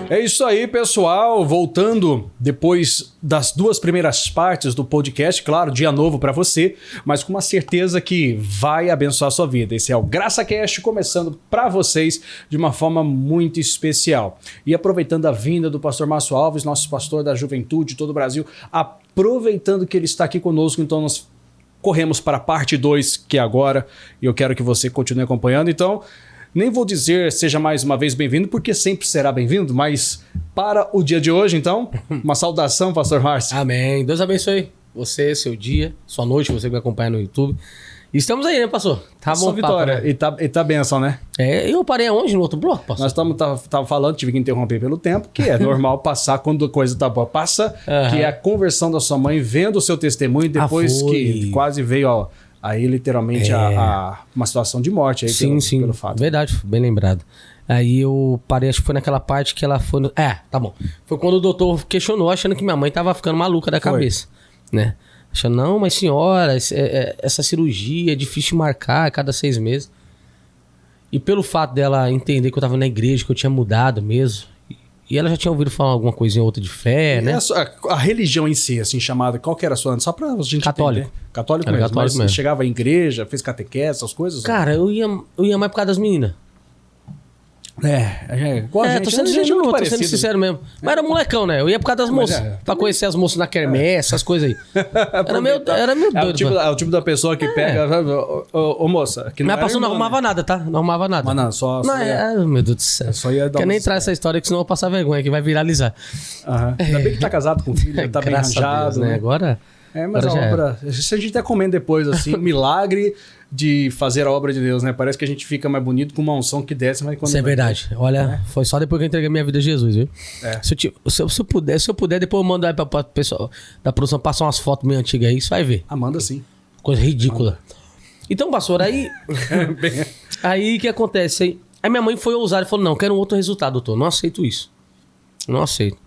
É isso aí, pessoal. Voltando depois das duas primeiras partes do podcast, claro, dia novo para você, mas com uma certeza que vai abençoar a sua vida. Esse é o GraçaCast, começando para vocês de uma forma muito especial. E aproveitando a vinda do pastor Márcio Alves, nosso pastor da juventude de todo o Brasil, aproveitando que ele está aqui conosco, então nós corremos para a parte 2, que é agora, e eu quero que você continue acompanhando. Então, nem vou dizer seja mais uma vez bem-vindo, porque sempre será bem-vindo, mas para o dia de hoje, então, uma saudação, pastor Márcio. Amém. Deus abençoe você, seu dia, sua noite, você que me acompanha no YouTube. E estamos aí, né, pastor? Tá bom, Vitória. Papo, né? E tá benção, né? Eu parei aonde? No outro bloco, pastor? Nós tava falando, tive que interromper pelo tempo, que é normal passar quando a coisa tá boa. Passa, que é a conversão da sua mãe, vendo o seu testemunho, depois que quase veio, ó, aí literalmente uma situação de morte aí pelo fato. Verdade, bem lembrado. Aí eu parei, acho que foi naquela parte que ela foi... tá bom. Foi quando o doutor questionou, achando que minha mãe tava ficando maluca da cabeça, né? Achando, não, mas senhora, essa cirurgia é difícil de marcar a cada 6 meses. E pelo fato dela entender que eu tava na igreja, que eu tinha mudado mesmo, e ela já tinha ouvido falar alguma coisinha ou outra de fé, né? A religião em si, assim, chamada, qual que era a sua? Só pra gente Católico. entender. Católico mesmo. Católico mas mesmo. Você chegava à igreja, fez catequese, essas coisas? Cara, eu ia mais por causa das meninas. Igual a gente. Tô sendo sincero mesmo. Mas era molecão, né? Eu ia por causa das moças. Pra conhecer as moças na quermesse, essas coisas aí. Era meio doido. É o tipo da pessoa que pega... Ô, moça... Que Mas a pessoa não arrumava nada, tá? Não arrumava nada. Mas não, só meu Deus do céu. Só ia dar Quer nem entrar essa história, que senão eu vou passar vergonha, que vai viralizar. Ainda bem que tá casado com filho, tá bem arranjado, Deus, né? Agora... Mas a obra... Se a gente até comendo depois, assim, o milagre de fazer a obra de Deus, né? Parece que a gente fica mais bonito com uma unção que desce, mas quando... Isso é verdade. Olha, foi só depois que eu entreguei minha vida a Jesus, viu? Se eu puder, depois eu mando aí pra pessoal da produção passar umas fotos meio antigas aí, você vai ver. Manda sim. Coisa ridícula. Então, pastor, aí... Aí, o que acontece? Aí minha mãe foi ousar e falou, não, quero um outro resultado, doutor. Não aceito isso. Não aceito.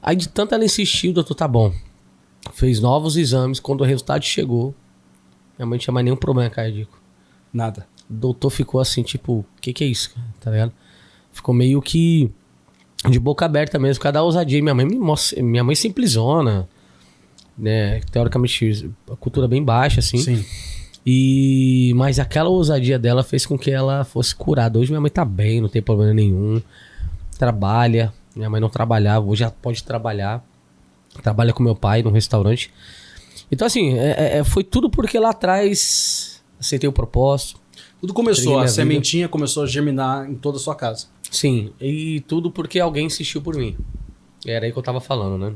Aí, de tanto ela insistiu, doutor, tá bom. Fez novos exames. Quando o resultado chegou, minha mãe não tinha mais nenhum problema cardíaco. Nada. O doutor ficou assim, tipo, o que é isso? Tá ligado? Ficou meio que de boca aberta mesmo, por causa da ousadia. Minha mãe simplesona, né? Teoricamente, a cultura bem baixa, assim. Sim. Mas aquela ousadia dela fez com que ela fosse curada. Hoje minha mãe tá bem, não tem problema nenhum. Trabalha. Minha mãe não trabalhava, hoje ela pode trabalhar. Trabalha com meu pai num restaurante. Então, assim, foi tudo porque lá atrás aceitei o propósito. Tudo começou, a sementinha começou a germinar em toda a sua casa. Sim, e tudo porque alguém insistiu por mim. Era aí que eu tava falando, né?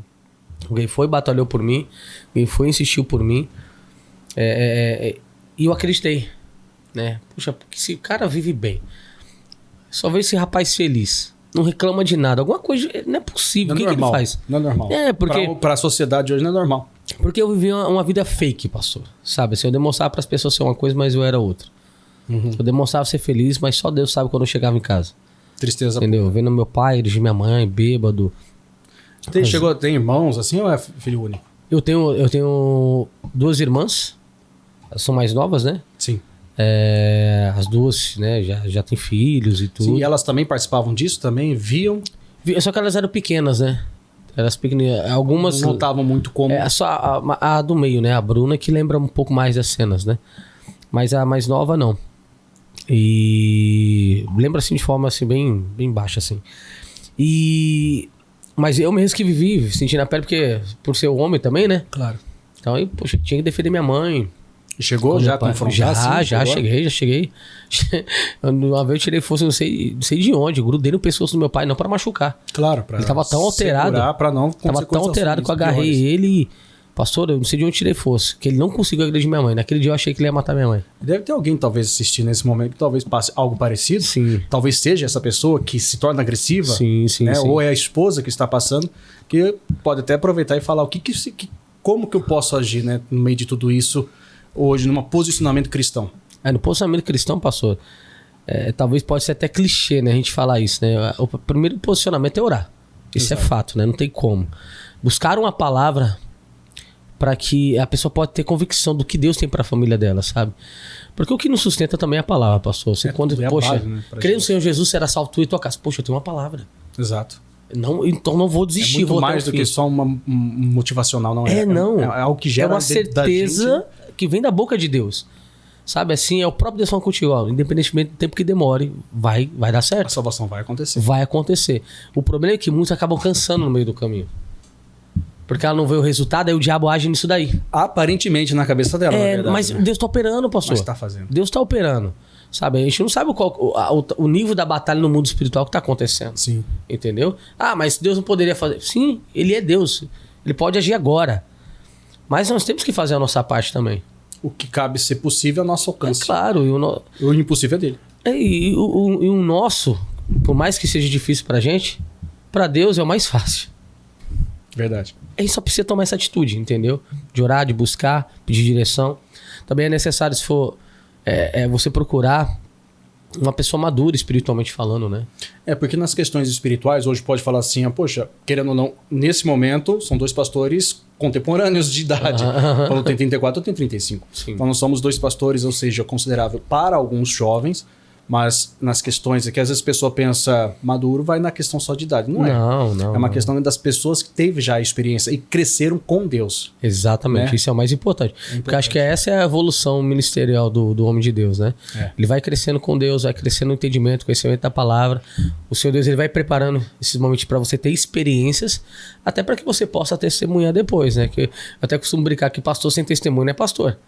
Alguém foi, batalhou por mim, alguém foi, insistiu por mim. E eu acreditei, né? Puxa, porque esse cara vive bem. Só vejo esse rapaz feliz. Não reclama de nada. Alguma coisa... Não é possível. O que ele faz? Não é normal. Porque... Pra sociedade hoje não é normal. Porque eu vivi uma vida fake, pastor. Sabe? Assim, eu demonstrava pras pessoas ser uma coisa, mas eu era outra. Eu demonstrava ser feliz, mas só Deus sabe quando eu chegava em casa. Tristeza. Entendeu? Vendo meu pai, dirigir minha mãe, bêbado. Tem irmãos assim ou é filho único? Eu tenho 2 irmãs. Elas são mais novas, né? Sim. As duas, né, já têm filhos e tudo. Sim, e elas também participavam disso? Também viam? Só que elas eram pequenas, né? Elas pequenas. Algumas... Não notavam muito como... Só a do meio, né? A Bruna, que lembra um pouco mais das cenas, né? Mas a mais nova, não. E... lembra, assim, de forma, assim, bem baixa, assim. Mas eu mesmo que vivi, sentindo a pele, porque... Por ser homem também, né? Claro. Então, eu, poxa, tinha que defender minha mãe... E chegou já com confrontar? Já cheguei. Uma vez eu tirei força, não sei de onde, grudei no pescoço do meu pai, não pra machucar. Claro, pra ele tava tão alterado. Pra não tava tão alterado que eu agarrei ele e... Pastor, eu não sei de onde tirei força, que ele não conseguiu agredir minha mãe. Naquele dia eu achei que ele ia matar minha mãe. Deve ter alguém, talvez, assistindo nesse momento que talvez passe algo parecido. Sim. Talvez seja essa pessoa que se torna agressiva. Sim. Ou é a esposa que está passando, que pode até aproveitar e falar como que eu posso agir, né, no meio de tudo isso hoje, num posicionamento cristão. No posicionamento cristão, pastor, talvez pode ser até clichê, né, a gente falar isso, né? O primeiro posicionamento é orar. Isso é fato, né? Não tem como. Buscar uma palavra para que a pessoa pode ter convicção do que Deus tem para a família dela, sabe? Porque o que nos sustenta também é a palavra, pastor. Você quando, poxa, base, né, crê no Senhor Jesus, será salvo tu e tua casa. Poxa, eu tenho uma palavra. Exato. Não, então não vou desistir. É muito vou mais do que só um motivacional, não é? Não. É algo que gera uma certeza que vem da boca de Deus. Sabe assim, é o próprio Deus falando contigo, ó, independentemente do tempo que demore, vai dar certo. A salvação vai acontecer. Vai acontecer. O problema é que muitos acabam cansando no meio do caminho. Porque ela não vê o resultado, aí o diabo age nisso daí. Aparentemente na cabeça dela, na verdade, mas né? Deus tá operando, pastor. Mas tá fazendo. Deus tá operando. Sabe, a gente não sabe o nível da batalha no mundo espiritual que tá acontecendo. Sim. Entendeu? Ah, mas Deus não poderia fazer. Sim, ele é Deus. Ele pode agir agora. Mas nós temos que fazer a nossa parte também. O que cabe ser possível é o nosso alcance. É claro. O impossível é dele. E o nosso, por mais que seja difícil pra gente, pra Deus é o mais fácil. Verdade. A gente só precisa tomar essa atitude, entendeu? De orar, de buscar, pedir direção. Também é necessário, se for você procurar uma pessoa madura espiritualmente falando, né? Porque nas questões espirituais, hoje pode falar assim, poxa, querendo ou não, nesse momento, são dois pastores contemporâneos de idade. Quando tem 34, eu tenho 35. Sim. Então nós somos dois pastores, ou seja, considerável para alguns jovens, mas nas questões que às vezes a pessoa pensa maduro, vai na questão só de idade. Não é. Não. É uma questão das pessoas que teve já a experiência e cresceram com Deus. Exatamente, né? Isso é o mais importante. Porque acho que essa é a evolução ministerial do homem de Deus, né? Ele vai crescendo com Deus, vai crescendo no entendimento, conhecimento da palavra. O Senhor Deus, ele vai preparando esses momentos para você ter experiências, até para que você possa testemunhar depois, né? Que eu até costumo brincar que pastor sem testemunho não é pastor.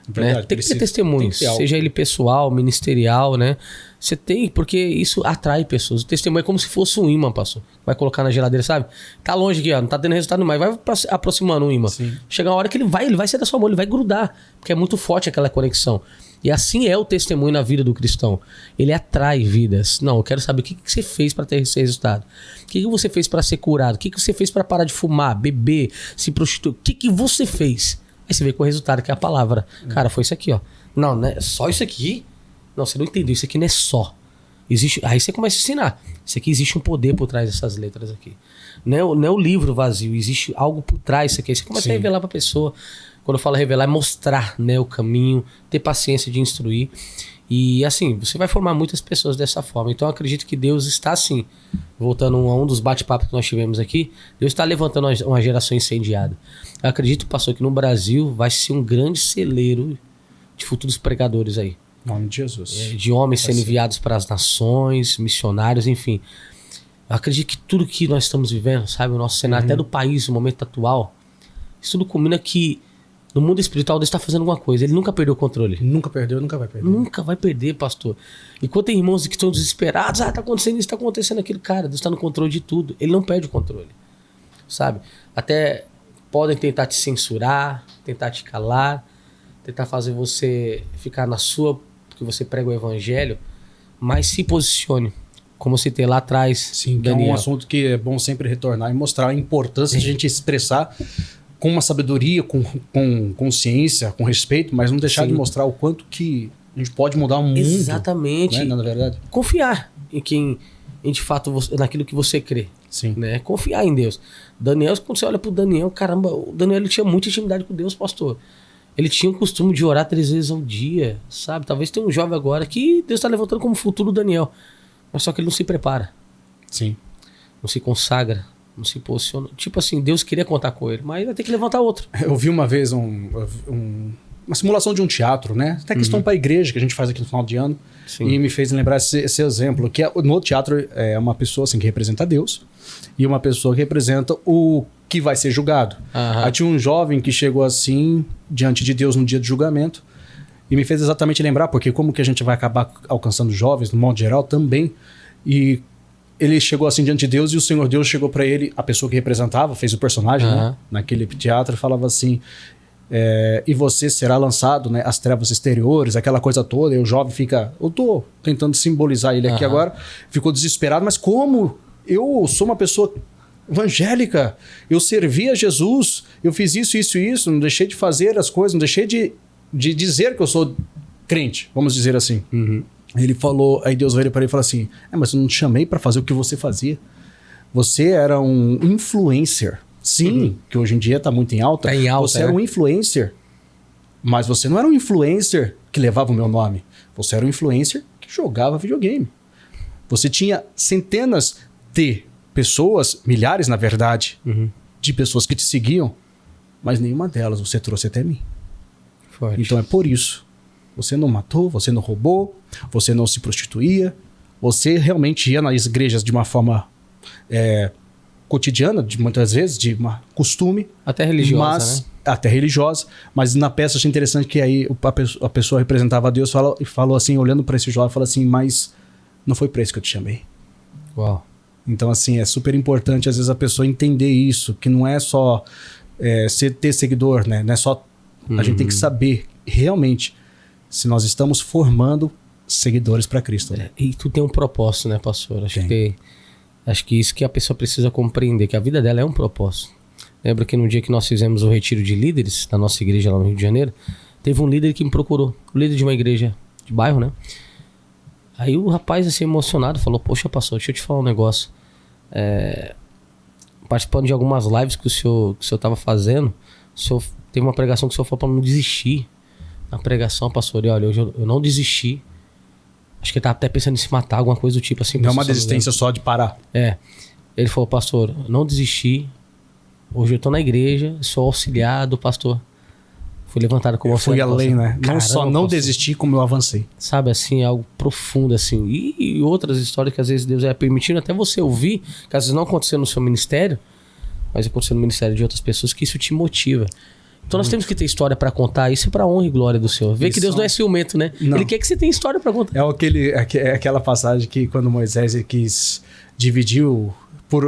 Verdade, né? Tem que ter testemunhos, seja ele pessoal, ministerial, né? Você tem, porque isso atrai pessoas. O testemunho é como se fosse um imã, pastor. Vai colocar na geladeira, sabe? Tá longe aqui, ó, não tá tendo resultado, mas vai aproximando um imã. Sim. Chega uma hora que ele vai sair da sua mão, ele vai grudar, porque é muito forte aquela conexão. E assim é o testemunho na vida do cristão. Ele atrai vidas. Não, eu quero saber o que você fez para ter esse resultado. O que você fez para ser curado? O que você fez para parar de fumar, beber, se prostituir? O que você fez? Aí você vê com o resultado, que é a palavra. Cara, foi isso aqui, ó. Não, né? Só isso aqui? Não, você não entendeu. Isso aqui não é só. Existe. Aí você começa a ensinar. Isso aqui existe um poder por trás dessas letras aqui. Não é o livro vazio. Existe algo por trás disso aqui. Aí você começa a revelar pra pessoa. Quando eu falo revelar, é mostrar, né, o caminho, ter paciência de instruir. E assim, você vai formar muitas pessoas dessa forma. Então eu acredito que Deus está assim, voltando a um dos bate-papos que nós tivemos aqui, Deus está levantando uma geração incendiada. Eu acredito, pastor, que no Brasil vai ser um grande celeiro de futuros pregadores aí. Em nome de Jesus. De homens sendo enviados para as nações, missionários, enfim. Eu acredito que tudo que nós estamos vivendo, sabe, o nosso cenário, até do país, no momento atual, isso tudo combina que no mundo espiritual Deus está fazendo alguma coisa. Ele nunca perdeu o controle. Nunca perdeu, nunca vai perder. Nunca vai perder, pastor. Enquanto tem irmãos que estão desesperados, tá acontecendo isso, tá acontecendo aquilo. Cara, Deus está no controle de tudo. Ele não perde o controle. Sabe? Até podem tentar te censurar, tentar te calar, tentar fazer você ficar na sua, porque você prega o evangelho, mas se posicione. Como eu citei lá atrás. Sim, que Daniel. É um assunto que é bom sempre retornar e mostrar a importância de a gente expressar com uma sabedoria, com consciência, com respeito, mas não deixar de mostrar o quanto que a gente pode mudar o mundo. Exatamente. Né, na verdade. Confiar em quem, de fato, naquilo que você crê. Sim. Né? Confiar em Deus. Daniel, quando você olha pro Daniel, caramba, o Daniel ele tinha muita intimidade com Deus, pastor. Ele tinha o costume de orar 3 vezes ao dia, sabe? Talvez tenha um jovem agora que Deus está levantando como futuro Daniel. Mas só que ele não se prepara. Sim. Não se consagra. Não se posiciona. Tipo assim, Deus queria contar com ele, mas vai ter que levantar outro. Eu vi uma vez uma simulação de um teatro, né? Até questão para a igreja que a gente faz aqui no final de ano. Sim. E me fez lembrar esse exemplo, que no teatro é uma pessoa assim, que representa Deus e uma pessoa que representa o que vai ser julgado. Aí tinha um jovem que chegou assim diante de Deus no dia de julgamento e me fez exatamente lembrar, porque como que a gente vai acabar alcançando jovens, no modo geral, também. E ele chegou assim diante de Deus e o Senhor Deus chegou para ele, a pessoa que representava, fez o personagem, né, naquele teatro, falava assim, e você será lançado, né, às trevas exteriores, aquela coisa toda, e o jovem fica, eu tô tentando simbolizar ele aqui agora, ficou desesperado, mas como? Eu sou uma pessoa evangélica, eu servi a Jesus, eu fiz isso, não deixei de fazer as coisas, não deixei de dizer que eu sou crente, vamos dizer assim. Ele falou, aí Deus veio para ele e falou assim, mas eu não te chamei para fazer o que você fazia. Você era um influencer. Sim, que hoje em dia está muito em alta. Tá em alta, você era um influencer, mas você não era um influencer que levava o meu nome. Você era um influencer que jogava videogame. Você tinha centenas de pessoas, milhares na verdade, de pessoas que te seguiam, mas nenhuma delas você trouxe até mim. Forte. Então é por isso. Você não matou, você não roubou, você não se prostituía, você realmente ia nas igrejas de uma forma cotidiana, muitas vezes, de uma costume. Até religiosa, né? Até religiosa. Mas na peça achei interessante que aí a pessoa representava a Deus e falou assim, olhando para esse jovem, falou assim, mas não foi para isso que eu te chamei. Uau. Então, assim, é super importante, às vezes, a pessoa entender isso, que não é só ter seguidor, né? Não é só... A gente tem que saber, realmente, se nós estamos formando seguidores para Cristo. Né? E tu tem um propósito, né, pastor? Acho que isso que a pessoa precisa compreender, que a vida dela é um propósito. Lembra que no dia que nós fizemos o retiro de líderes da nossa igreja lá no Rio de Janeiro, teve um líder que me procurou, um líder de uma igreja de bairro, né? Aí o rapaz, assim, emocionado, falou, poxa, pastor, deixa eu te falar um negócio. Participando de algumas lives que o senhor estava fazendo, o senhor teve uma pregação que o senhor falou para não desistir. Na pregação, pastor, olha, hoje eu não desisti. Acho que ele estava até pensando em se matar, alguma coisa do tipo assim. Não é uma desistência só de parar. Ele falou, pastor, não desisti. Hoje eu estou na igreja, sou auxiliar do pastor. Fui levantado como auxiliar. Fui além, né? Caramba, não só não desisti, como eu avancei. Sabe, assim, algo profundo, assim. E outras histórias que às vezes Deus é permitindo até você ouvir, que às vezes não aconteceu no seu ministério, mas aconteceu no ministério de outras pessoas, que isso te motiva. Então nós temos que ter história para contar, isso é para honra e glória do Senhor. Vê que Deus não é ciumento, né? Não. Ele quer que você tenha história para contar. É aquela passagem que quando Moisés quis dividir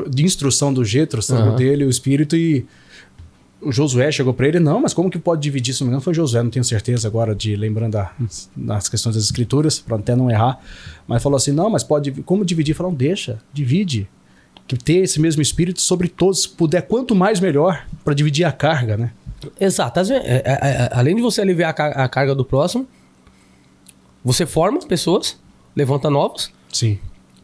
de instrução do Jetro, dele, o espírito, e o Josué chegou para ele, não, mas como que pode dividir? Se não me engano foi Josué, não tenho certeza agora, lembrando das questões das escrituras, para até não errar, mas falou assim, não, mas como dividir? Falaram, deixa, divide, que ter esse mesmo espírito sobre todos, se puder, quanto mais melhor, para dividir a carga, né? Exato. Além de você aliviar a carga do próximo, você forma pessoas, levanta novos. Sim.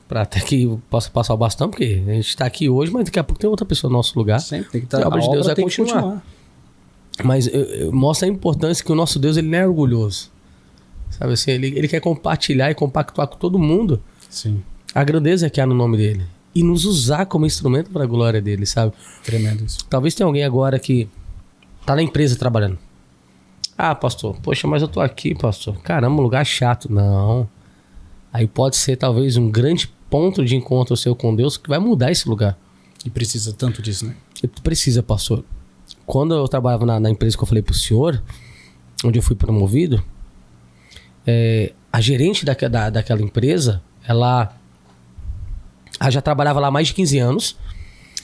Para até que possa passar o bastão, porque a gente está aqui hoje, mas daqui a pouco tem outra pessoa no nosso lugar. Sempre tem que estar. A obra de Deus vai continuar. Mas mostra a importância que o nosso Deus, ele não é orgulhoso. Sabe assim, ele quer compartilhar e compactuar com todo mundo. Sim. A grandeza que há no nome dele. E nos usar como instrumento para a glória dele, sabe? Tremendo isso. Talvez tenha alguém agora que tá na empresa trabalhando. Ah, pastor, poxa, mas eu tô aqui, pastor. Caramba, um lugar chato. Não. Aí pode ser talvez um grande ponto de encontro seu com Deus que vai mudar esse lugar. E precisa tanto disso, né? Precisa, pastor. Quando eu trabalhava na empresa que eu falei pro senhor, onde eu fui promovido, a gerente daquela empresa, ela já trabalhava lá há mais de 15 anos,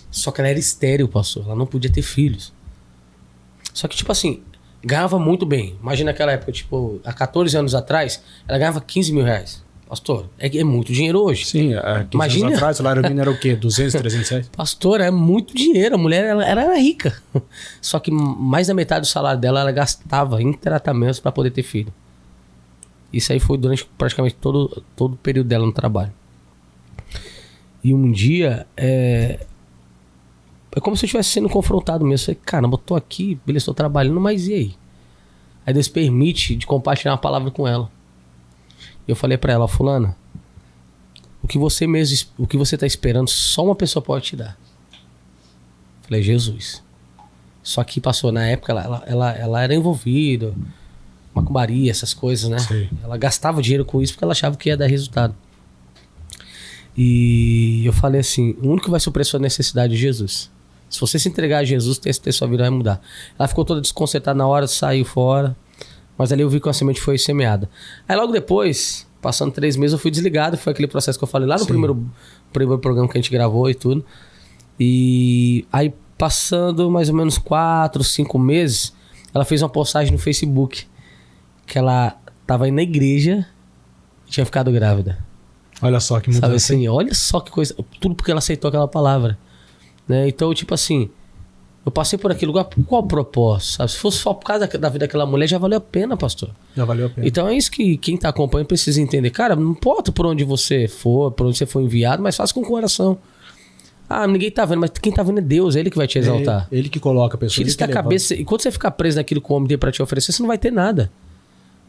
só que ela era estéril, pastor. Ela não podia ter filhos. Só que, tipo assim, ganhava muito bem. Imagina naquela época, tipo, há 14 anos atrás, ela ganhava 15 mil reais. Pastor, é muito dinheiro hoje. Sim, há 15 anos atrás, o salário mínimo era o quê? 200, 300 reais? Pastor, é muito dinheiro. A mulher, ela era rica. Só que mais da metade do salário dela, ela gastava em tratamentos para poder ter filho. Isso aí foi durante praticamente todo o período dela no trabalho. E um dia, é como se eu estivesse sendo confrontado mesmo. Eu falei, caramba, eu tô aqui, beleza, estou trabalhando, mas e aí? Aí Deus permite de compartilhar uma palavra com ela. Eu falei pra ela, fulana, o que você tá esperando, só uma pessoa pode te dar. Falei, Jesus. Só que passou, na época, ela era envolvida, macumbaria, essas coisas, né? Sim. Ela gastava dinheiro com isso porque ela achava que ia dar resultado. E eu falei assim, o único que vai suprir a sua necessidade é Jesus. Se você se entregar a Jesus, sua vida vai mudar. Ela ficou toda desconcertada na hora, saiu fora. Mas ali eu vi que a semente foi semeada. Aí logo depois, passando 3 meses, eu fui desligado. Foi aquele processo que eu falei lá no primeiro programa que a gente gravou e tudo. E aí passando mais ou menos 4, 5 meses, ela fez uma postagem no Facebook. Que ela tava indo na igreja e tinha ficado grávida. Olha só que mudança. Sabe assim, olha só que coisa. Tudo porque ela aceitou aquela palavra. Né? Então, tipo assim, eu passei por aquele lugar, qual o propósito? Sabe? Se fosse só por causa da vida daquela mulher, já valeu a pena, pastor. Já valeu a pena. Então é isso que quem tá acompanhando precisa entender. Cara, não importa por onde você for, por onde você for enviado, mas faça com o coração. Ah, ninguém tá vendo, mas quem tá vendo é Deus, é Ele que vai te exaltar. Ele que coloca a pessoa. Tira isso da cabeça. E quando você ficar preso naquilo que o homem tem pra te oferecer, você não vai ter nada.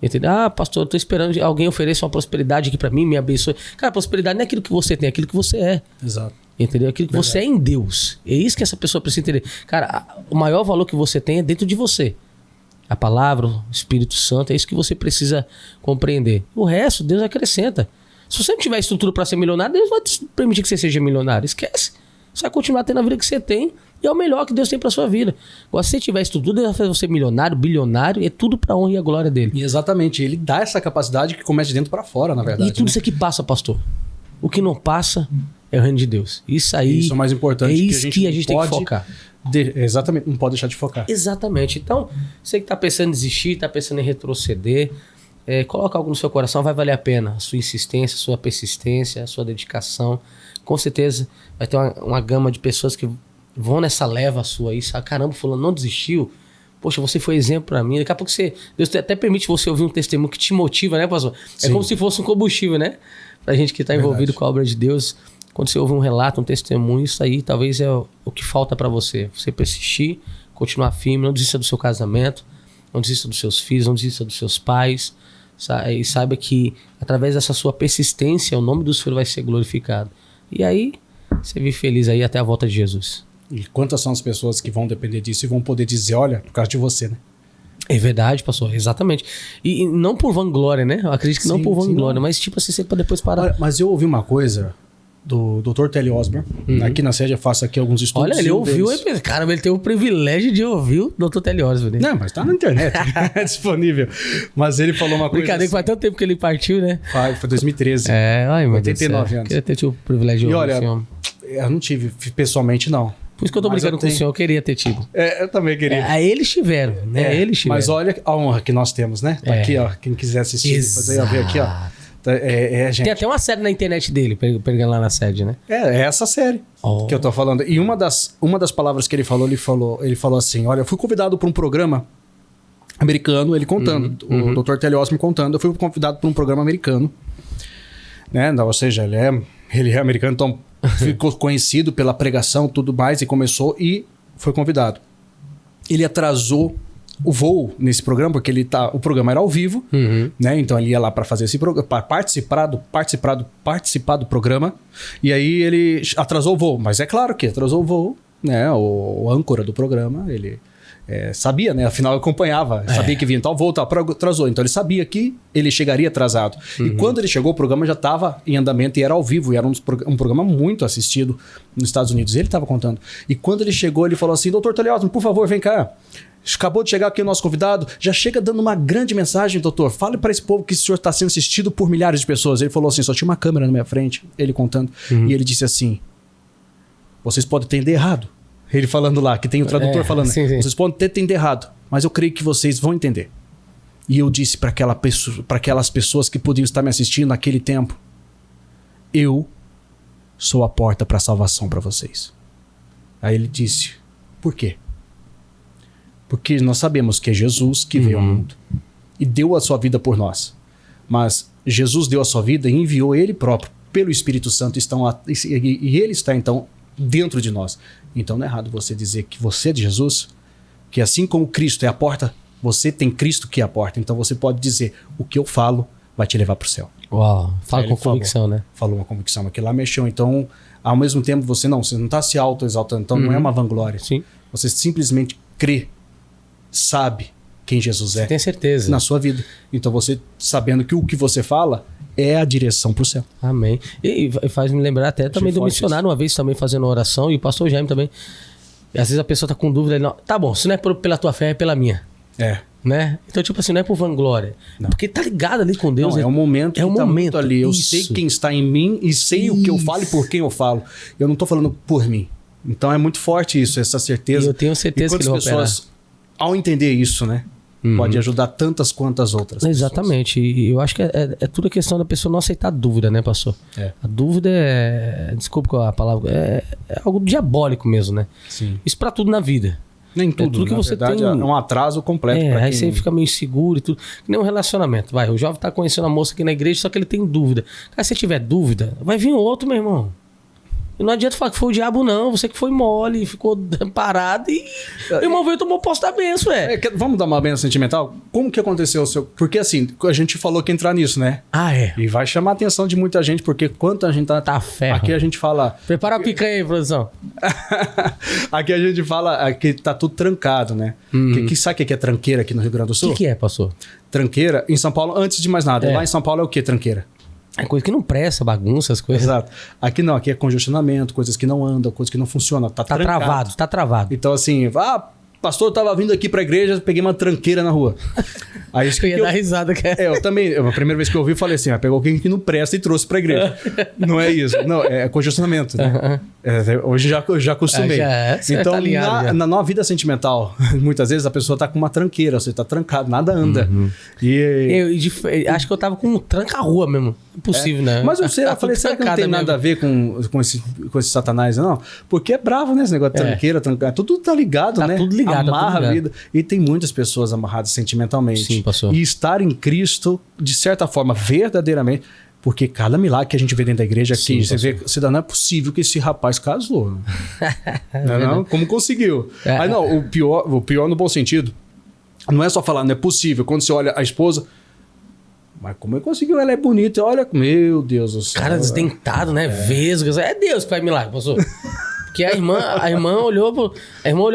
Entendeu? Ah, pastor, eu tô esperando que alguém ofereça uma prosperidade aqui pra mim, me abençoe. Cara, prosperidade não é aquilo que você tem, é aquilo que você é. Exato. Entendeu? Aquilo que você é em Deus. É isso que essa pessoa precisa entender. Cara, o maior valor que você tem é dentro de você. A palavra, o Espírito Santo, é isso que você precisa compreender. O resto, Deus acrescenta. Se você não tiver estrutura para ser milionário, Deus vai te permitir que você seja milionário. Esquece. Você vai continuar tendo a vida que você tem e é o melhor que Deus tem para sua vida. Agora, se você tiver estrutura, Deus vai fazer você milionário, bilionário, é tudo para honra e a glória dele. E exatamente, ele dá essa capacidade que começa de dentro para fora, na verdade. E tudo né? isso aqui passa, pastor. O que não passa é o reino de Deus. Isso aí. Isso é o mais importante. É isso que a gente tem que focar. Exatamente, não pode deixar de focar. Exatamente. Então, você que está pensando em desistir, está pensando em retroceder, coloca algo no seu coração, vai valer a pena. A sua insistência, a sua persistência, a sua dedicação. Com certeza vai ter uma gama de pessoas que vão nessa leva sua aí. Sabe? Caramba, fulano não desistiu. Poxa, você foi exemplo para mim. Daqui a pouco Deus até permite você ouvir um testemunho que te motiva, né, pastor? Sim. É como se fosse um combustível, né? Pra gente que está envolvido com a obra de Deus. Quando você ouve um relato, um testemunho, isso aí talvez é o que falta para você. Você persistir, continuar firme, não desista do seu casamento, não desista dos seus filhos, não desista dos seus pais. E saiba que através dessa sua persistência, o nome do Senhor vai ser glorificado. E aí, você vive feliz aí até a volta de Jesus. E quantas são as pessoas que vão depender disso e vão poder dizer, olha, por causa de você, né? É verdade, pastor, exatamente. E não por vanglória, né? Eu acredito que não por vanglória, mas tipo assim, você pode depois parar. Mas eu ouvi uma coisa do Dr. Telly Osborne, aqui na sede eu faço aqui alguns estudos. Olha, ele ouviu, cara, ele teve o privilégio de ouvir o Dr. Telly Osborne. Não, mas tá na internet, é disponível. Mas ele falou uma coisa Brincadeira, assim, faz tanto tempo que ele partiu, né? Foi 2013. Ai, meu 89 anos. Queria ter tido o privilégio de ouvir, olha, eu não tive pessoalmente, não. Por isso que eu tô brincando com o senhor, eu queria ter tido. Eu também queria. Aí eles tiveram, né? Eles tiveram. Mas olha a honra que nós temos, né? Tá aqui, ó. Quem quiser assistir, depois aí, ó, ver aqui, ó. Gente. Tem até uma série na internet dele, pegando lá na sede, né? É essa série que eu tô falando. E uma das palavras que ele falou assim, olha, eu fui convidado para um programa americano, ele contando, o Dr. Telly Osborne contando, eu fui convidado para um programa americano, né? Ou seja, ele é americano, então ficou conhecido pela pregação e tudo mais, e começou e foi convidado. Ele atrasou o voo nesse programa, porque o programa era ao vivo, né? Então ele ia lá para fazer esse programa, para participar do programa, e aí ele atrasou o voo. Mas é claro que atrasou o voo, né? O âncora do programa, ele sabia, né? Afinal, acompanhava, sabia que vinha tal voo, atrasou. Então ele sabia que ele chegaria atrasado. E quando ele chegou, o programa já estava em andamento e era ao vivo, e era um programa muito assistido nos Estados Unidos. Ele estava contando. E quando ele chegou, ele falou assim: Dr. Telly Osborne, por favor, vem cá. Acabou de chegar aqui o nosso convidado, já chega dando uma grande mensagem, doutor. Fale para esse povo que o senhor está sendo assistido por milhares de pessoas. Ele falou assim, só tinha uma câmera na minha frente, ele contando. E ele disse assim, vocês podem entender errado. Ele falando lá, que tem o tradutor falando, sim. Vocês podem entender errado, mas eu creio que vocês vão entender. E eu disse para aquelas pessoas que podiam estar me assistindo naquele tempo, eu sou a porta para a salvação para vocês. Aí ele disse, por quê? Porque nós sabemos que é Jesus que veio ao mundo e deu a sua vida por nós. Mas Jesus deu a sua vida e enviou Ele próprio, pelo Espírito Santo, e Ele está então dentro de nós. Então não é errado você dizer que você é de Jesus, que assim como Cristo é a porta, você tem Cristo que é a porta. Então você pode dizer, o que eu falo vai te levar para o céu. Uau, fala com convicção, né? Falou uma convicção, aquilo lá mexeu. Então, ao mesmo tempo, você não está se auto-exaltando, então não é uma vanglória. Sim. Você simplesmente crê, sabe quem Jesus é. Você tem certeza. Na sua vida. Então você, sabendo que o que você fala é a direção para o céu. Amém. E faz me lembrar até também do missionário, uma vez também fazendo uma oração, e o pastor Jaime também. E às vezes a pessoa tá com dúvida, ele não, tá bom, se não é pela tua fé, é pela minha. Né? Então, tipo assim, não é por vanglória. Não. Porque tá ligado ali com Deus. Não, é um momento que tá muito ali. Eu sei quem está em mim e sei o que eu falo e por quem eu falo. Eu não tô falando por mim. Então é muito forte isso, essa certeza. E eu tenho certeza que ele vai pessoas, ao entender isso, né? Pode ajudar tantas quantas outras. Exatamente. E eu acho que é tudo a questão da pessoa não aceitar a dúvida, né, pastor? A dúvida desculpa a palavra, é algo diabólico mesmo, né? Sim. Isso pra tudo na vida. Nem tudo, tudo que na você verdade, tem... é um atraso completo. Pra aí quem... você fica meio inseguro e tudo. Que nem um relacionamento. O jovem tá conhecendo a moça aqui na igreja, só que ele tem dúvida. Cara, se tiver dúvida, vai vir outro, meu irmão. E não adianta falar que foi o diabo, não. Você que foi mole, ficou parado e o irmão veio e tomou posse da benção, Vamos dar uma benção sentimental? Como que aconteceu o seu... Porque assim, a gente falou que entrar nisso, né? Ah, é? E vai chamar a atenção de muita gente, porque quanto a gente Tá ferro. Aqui a gente fala... Prepara a picanha aí, produção. Aqui a gente fala que tá tudo trancado, né? Sabe o que é tranqueira aqui no Rio Grande do Sul? O que é, pastor? Tranqueira, em São Paulo, antes de mais nada. Lá em São Paulo é o que, tranqueira? É coisa que não presta, bagunça, as coisas. Exato. Aqui não, aqui é congestionamento, coisas que não andam, coisas que não funcionam. Tá trancado. Tá travado. Então assim, pastor, eu tava vindo aqui pra igreja, peguei uma tranqueira na rua. Aí eu ia dar risada, cara. eu também. A primeira vez que eu ouvi, eu falei assim, pegou alguém que não presta e trouxe pra igreja. Não é isso. Não, é congestionamento. Né? Hoje eu já acostumei. Então, tá ligado, na vida sentimental, muitas vezes a pessoa tá com uma tranqueira, você tá trancado, nada anda. Acho que eu tava com um tranca-rua mesmo. Impossível, né? Mas eu falei, será que não tem nada a ver com esse satanás, não? Porque é bravo, né? Esse negócio de tranqueira, trancar. Tudo tá ligado, né? Tudo ligado. Amarra a vida. E tem muitas pessoas amarradas sentimentalmente. Sim, pastor. E estar em Cristo, de certa forma, verdadeiramente... Porque cada milagre que a gente vê dentro da igreja aqui, você vê, não é possível que esse rapaz casou. não? Como conseguiu? Aí não, o pior no bom sentido, não é só falar, não é possível. Quando você olha a esposa, mas como ele conseguiu? Ela é bonita, olha, meu Deus do céu. Cara desdentado, né? Vesgas. É Deus que faz milagre, pastor. Porque a irmã olhou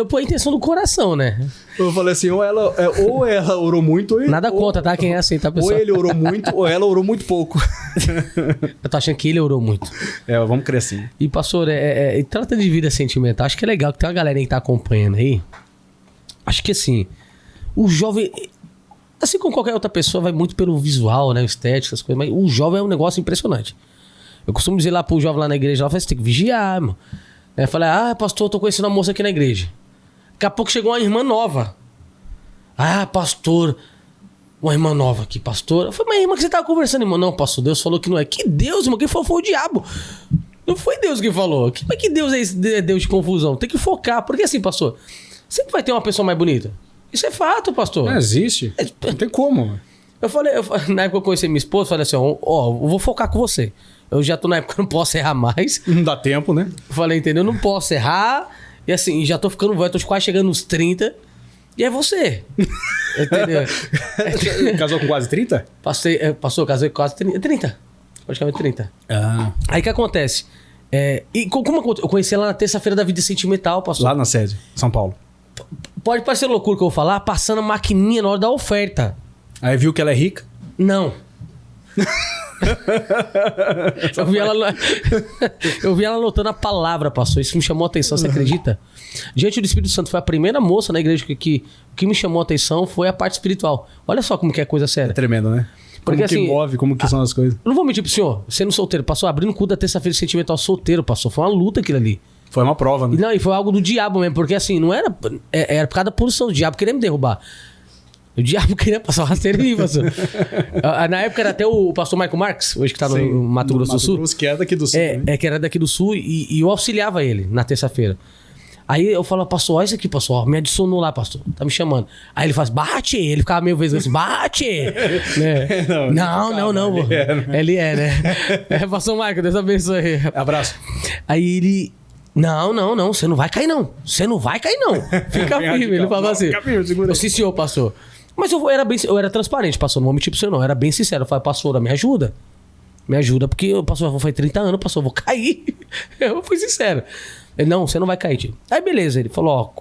por intenção do coração, né? Eu falei assim, ou ela orou muito... Nada contra, tá? Quem é assim, tá, pessoal? Ou ele orou muito, ou ela orou muito pouco. Eu tô achando que ele orou muito. Vamos crescer. E, pastor, trata de vida sentimental. Acho que é legal que tem uma galera que tá acompanhando aí. Acho que, assim, o jovem... Assim como qualquer outra pessoa, vai muito pelo visual, né? Estética, essas coisas. Mas o jovem é um negócio impressionante. Eu costumo dizer lá pro jovem lá na igreja, lá, você tem que vigiar, mano. Eu falei, pastor, eu tô conhecendo uma moça aqui na igreja. Daqui a pouco chegou uma irmã nova. Pastor, uma irmã nova aqui, pastor. Eu falei, mas irmã, que você tava conversando, irmão? Não, pastor, Deus falou que não é. Que Deus, irmão? Quem falou foi o diabo. Não foi Deus que falou. Mas que Deus é esse Deus de confusão? Tem que focar. Porque assim, pastor, sempre vai ter uma pessoa mais bonita. Isso é fato, pastor. Não existe. Não tem como. Eu falei, na época que eu conheci minha esposa, eu falei assim, eu vou focar com você. Eu já tô na época que não posso errar mais. Não dá tempo, né? Eu falei, entendeu? Não posso errar. E assim, já tô ficando velho, tô quase chegando nos 30. E é você. Entendeu? Casou com quase 30? Casei com quase 30. Praticamente 30. Aí o que acontece? E como eu conheci ela na terça-feira da vida sentimental, pastor? Lá na sede, São Paulo. Pode parecer loucura que eu vou falar, passando a maquininha na hora da oferta. Aí viu que ela é rica? Não. Eu vi ela anotando a palavra, pastor. Isso me chamou a atenção, você acredita? Diante do Espírito Santo, foi a primeira moça na igreja que me chamou a atenção foi a parte espiritual. Olha só como que é coisa séria. É tremendo, né? Porque como que assim, move, como que são as coisas. Eu não vou mentir pro senhor, sendo solteiro, passou abrindo o cu da terça-feira sentimental solteiro, passou. Foi uma luta aquilo ali. Foi uma prova, né? E foi algo do diabo mesmo, porque assim, não era. Era por causa da poluição do diabo querendo me derrubar. O diabo queria passar o rasteirinho, pastor. Na época era até o pastor Michael Marques, hoje que tá no Mato Grosso do Sul. Que era daqui do Sul. Que era daqui do Sul e eu auxiliava ele na terça-feira. Aí eu falo, pastor, olha isso aqui, pastor. Me adicionou lá, pastor. Tá me chamando. Aí ele faz, bate! Ele ficava meio vezes assim, bate! Né? Não. Ele é, né? Pastor Michael, Deus abençoe. Abraço. Aí ele... Não, você não vai cair, não. Você não vai cair, não. Fica firme. Ele falava assim. Eu sim, senhor, pastor. Mas eu era transparente, pastor. Não vou mentir pro senhor, não. Eu era bem sincero. Eu falei, pastor, me ajuda. Me ajuda, porque o pastor foi 30 anos, pastor, eu vou cair. Eu fui sincero. Ele, não, você não vai cair, tio. Aí, beleza. Ele falou,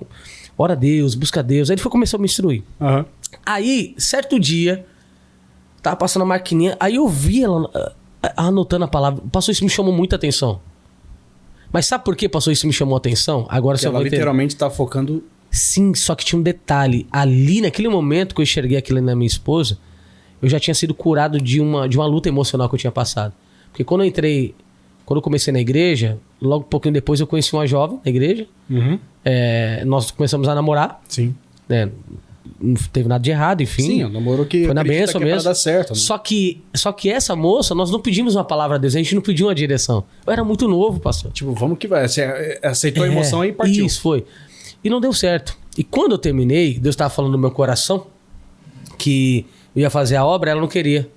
ora a Deus, busca a Deus. Aí ele começou a me instruir. Uhum. Aí, certo dia, tava passando a maquininha, aí eu vi ela anotando a palavra. Pastor, isso me chamou muita atenção. Mas sabe por que, pastor, isso me chamou a atenção? Agora você vai entender. Ela literalmente tá focando... Sim, só que tinha um detalhe. Ali, naquele momento que eu enxerguei aquilo na minha esposa, eu já tinha sido curado de uma luta emocional que eu tinha passado. Porque quando eu comecei na igreja, logo um pouquinho depois eu conheci uma jovem na igreja. Uhum. Nós começamos a namorar. Sim. Não teve nada de errado, enfim. Sim, o namoro que foi na bênção mesmo. Dar certo, né? Só que essa moça, nós não pedimos uma palavra a Deus, a gente não pediu uma direção. Eu era muito novo, pastor. Tipo, vamos que vai. Você aceitou a emoção e partiu. Isso, foi. E não deu certo. E quando eu terminei, Deus estava falando no meu coração que eu ia fazer a obra, ela não queria.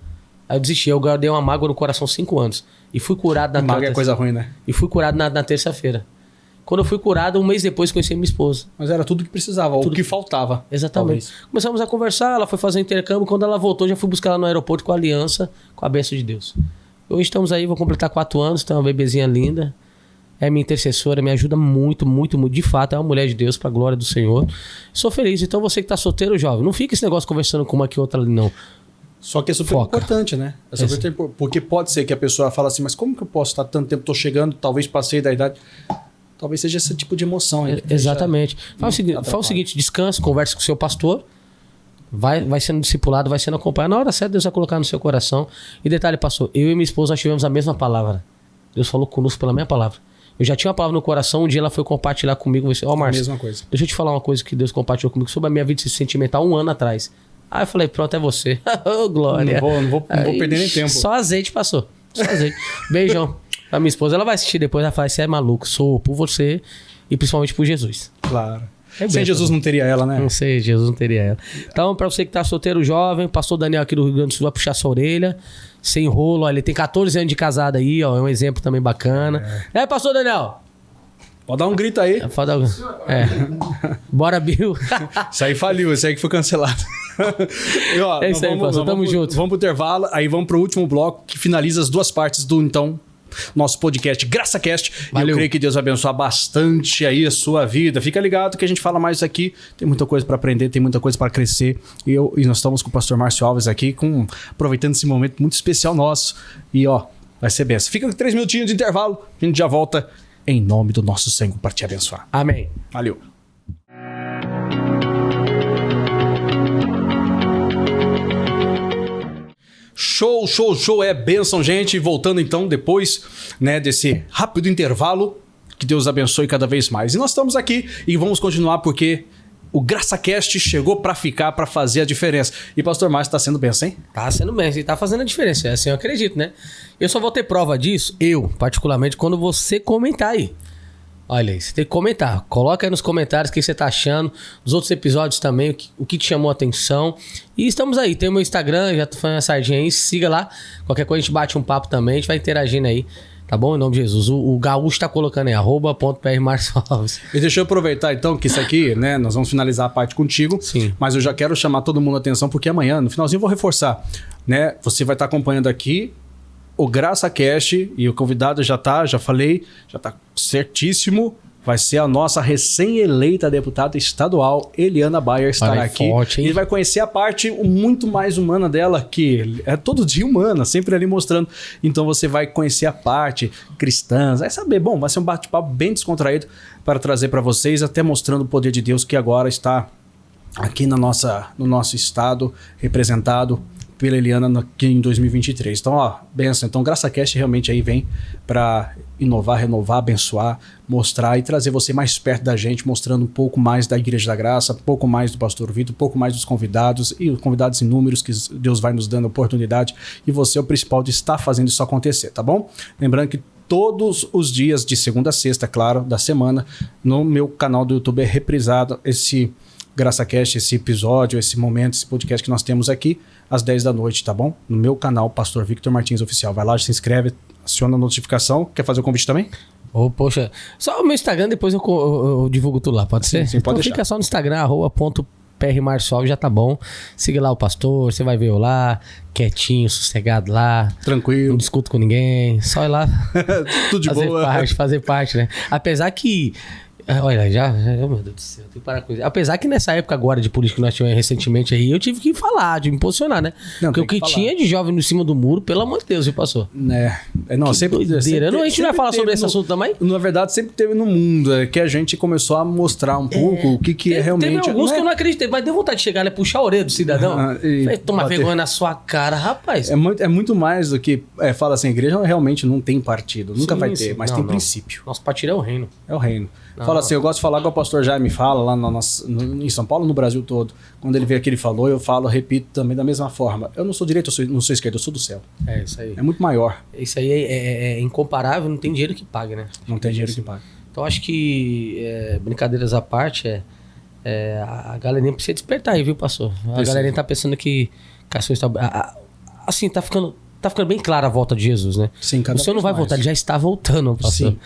Aí eu desisti. Eu guardei uma mágoa no coração 5 anos. E fui curado na Mágoa é coisa ruim, né? E fui curado na terça-feira. Quando eu fui curado, um mês depois conheci minha esposa. Mas era tudo que precisava, tudo o que faltava. Exatamente. Talvez. Começamos a conversar, ela foi fazer um intercâmbio. Quando ela voltou, já fui buscar ela no aeroporto com a aliança, com a bênção de Deus. Hoje estamos aí, vou completar 4 anos, tem uma bebezinha linda. É minha intercessora, me ajuda muito, muito, muito. De fato, é uma mulher de Deus, pra glória do Senhor. Sou feliz. Então você que tá solteiro, jovem, não fica esse negócio conversando com uma aqui e outra ali, não. Só que é super importante, né? É super porque pode ser que a pessoa fale assim, mas como que eu posso estar tanto tempo, tô chegando, talvez passei da idade... Talvez seja esse tipo de emoção aí. Exatamente. Faz o seguinte, descanse, converse com o seu pastor, vai sendo discipulado, vai sendo acompanhado. Na hora certa, Deus vai colocar no seu coração. E detalhe, pastor, eu e minha esposa, nós tivemos a mesma palavra. Deus falou conosco pela minha palavra. Eu já tinha uma palavra no coração, um dia ela foi compartilhar comigo. Ó, Márcio, mesma coisa. Deixa eu te falar uma coisa que Deus compartilhou comigo sobre a minha vida sentimental 1 ano atrás. Aí eu falei, pronto, é você. Oh, glória. Não vou perder nem tempo. Só azeite, pastor. Só azeite. Beijão. A minha esposa, ela vai assistir depois, ela fala, você é maluco, sou por você e principalmente por Jesus. Claro. Sem Jesus não teria ela, né? Não sei, Jesus não teria ela. Então, pra você que tá solteiro, jovem, pastor Daniel aqui do Rio Grande do Sul vai puxar sua orelha, sem rolo, ó, ele tem 14 anos de casado aí, ó, é um exemplo também bacana. Pastor Daniel? Pode dar um grito aí. Bora, Bill. Isso aí faliu, isso aí que foi cancelado. E, ó, é isso aí, pastor, tamo junto. Vamos pro intervalo, aí vamos pro último bloco, que finaliza as 2 partes do, então... nosso podcast GraçaCast. Eu creio que Deus vai abençoar bastante aí a sua vida. Fica ligado que a gente fala mais aqui. Tem muita coisa para aprender, tem muita coisa para crescer. E nós estamos com o pastor Márcio Alves aqui, aproveitando esse momento muito especial nosso. E ó, vai ser benção. Fica com 3 minutinhos de intervalo. A gente já volta em nome do nosso Senhor para te abençoar. Amém. Valeu. Show, é bênção, gente. Voltando então, depois, né, desse rápido intervalo, que Deus abençoe cada vez mais. E nós estamos aqui e vamos continuar porque o GraçaCast chegou para ficar, para fazer a diferença. E pastor Márcio, tá sendo bênção, hein? Tá sendo bênção e tá fazendo a diferença, assim eu acredito, né? Eu só vou ter prova disso, particularmente, quando você comentar aí. Olha aí, você tem que comentar. Coloca aí nos comentários o que você tá achando. Dos outros episódios também, o que te chamou a atenção. E estamos aí. Tem o meu Instagram, já tô fazendo a sardinha aí. Siga lá. Qualquer coisa a gente bate um papo também. A gente vai interagindo aí. Tá bom? Em nome de Jesus. O Gaúcho tá colocando aí, @.prmarcialves. E deixa eu aproveitar então que isso aqui, né? Nós vamos finalizar a parte contigo. Sim. Mas eu já quero chamar todo mundo a atenção porque amanhã, no finalzinho, eu vou reforçar. Né? Você vai estar acompanhando aqui o GraçaCast e o convidado já falei, já tá certíssimo. Vai ser a nossa recém-eleita deputada estadual, Eliana Bayer, estará aqui. Forte, e ele vai conhecer a parte muito mais humana dela, que é todo dia humana, sempre ali mostrando. Então você vai conhecer a parte cristã, vai saber. Bom, vai ser um bate-papo bem descontraído para trazer para vocês, até mostrando o poder de Deus que agora está aqui no nosso estado, representado pela Eliana aqui em 2023. Então, ó, benção. Então, GraçaCast realmente aí vem para inovar, renovar, abençoar, mostrar e trazer você mais perto da gente, mostrando um pouco mais da Igreja da Graça, um pouco mais do Pastor Vitor, um pouco mais dos convidados e os convidados inúmeros que Deus vai nos dando a oportunidade e você é o principal de estar fazendo isso acontecer, tá bom? Lembrando que todos os dias, de segunda a sexta, claro, da semana, no meu canal do YouTube é reprisado esse GraçaCast, esse episódio, esse momento, esse podcast que nós temos aqui, às 10 da noite, tá bom? No meu canal, Pastor Victor Martins Oficial. Vai lá, se inscreve, aciona a notificação. Quer fazer o convite também? Poxa, só o meu Instagram, depois eu divulgo tudo lá, pode ser? Sim, pode então deixar. Fica só no Instagram, @prmarcialves, já tá bom. Siga lá o pastor, você vai ver eu lá, quietinho, sossegado lá. Tranquilo. Não discuto com ninguém, só ir lá Tudo de boa. fazer parte, né? Apesar que... Olha, oh, meu Deus do céu, tem que parar com isso. Apesar que nessa época agora de política que nós tivemos recentemente aí, eu tive que falar, de me posicionar, né? Não, porque o que tinha de jovem no cima do muro, pelo amor de Deus, viu, passou? Não, sempre doideira. A gente vai falar sobre esse assunto também? Na verdade, sempre teve no mundo, que a gente começou a mostrar um pouco o que é realmente... Teve alguns que eu não acreditei, mas deu vontade de chegar, né? Puxar a orelha do cidadão. Toma vergonha na sua cara, rapaz. É muito mais do que... fala assim, a igreja realmente não tem partido, nunca vai ter, mas tem princípio. Nosso partido é o reino. É o reino. Fala assim, eu gosto de falar igual o pastor Jaime fala lá em São Paulo, no Brasil todo. Quando ele vê aqui, ele falou, eu falo, repito também da mesma forma. Eu não sou direito, eu não sou esquerdo, eu sou do céu. É isso aí. É muito maior. Isso aí é incomparável, não tem dinheiro que pague, né? Não tem dinheiro que pague. Então acho que, brincadeiras à parte, a galerinha precisa despertar aí, viu, pastor? A galerinha tá pensando que a assim, tá ficando bem clara a volta de Jesus, né? Sim, cada o Senhor não vai vez voltar, mais. ele já está voltando, pastor. Sim.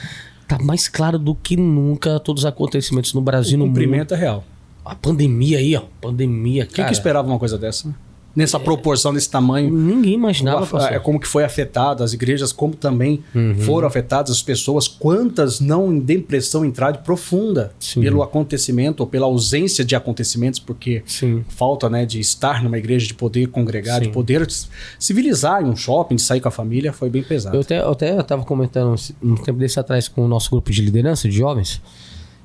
Tá mais claro do que nunca todos os acontecimentos no Brasil e O no mundo. cumprimento é real. A pandemia aí, ó. Pandemia, Quem cara. que esperava uma coisa dessa, né? Nessa proporção, nesse tamanho. Ninguém imaginava, pastor. Como que foi afetado, as igrejas, como também foram afetadas as pessoas, quantas não em depressão entrada profunda Sim. pelo acontecimento ou pela ausência de acontecimentos, porque Sim. falta, né, de estar numa igreja, de poder congregar, Sim. de poder civilizar em um shopping, de sair com a família, foi bem pesado. Eu tava comentando um tempo desse atrás com o nosso grupo de liderança de jovens.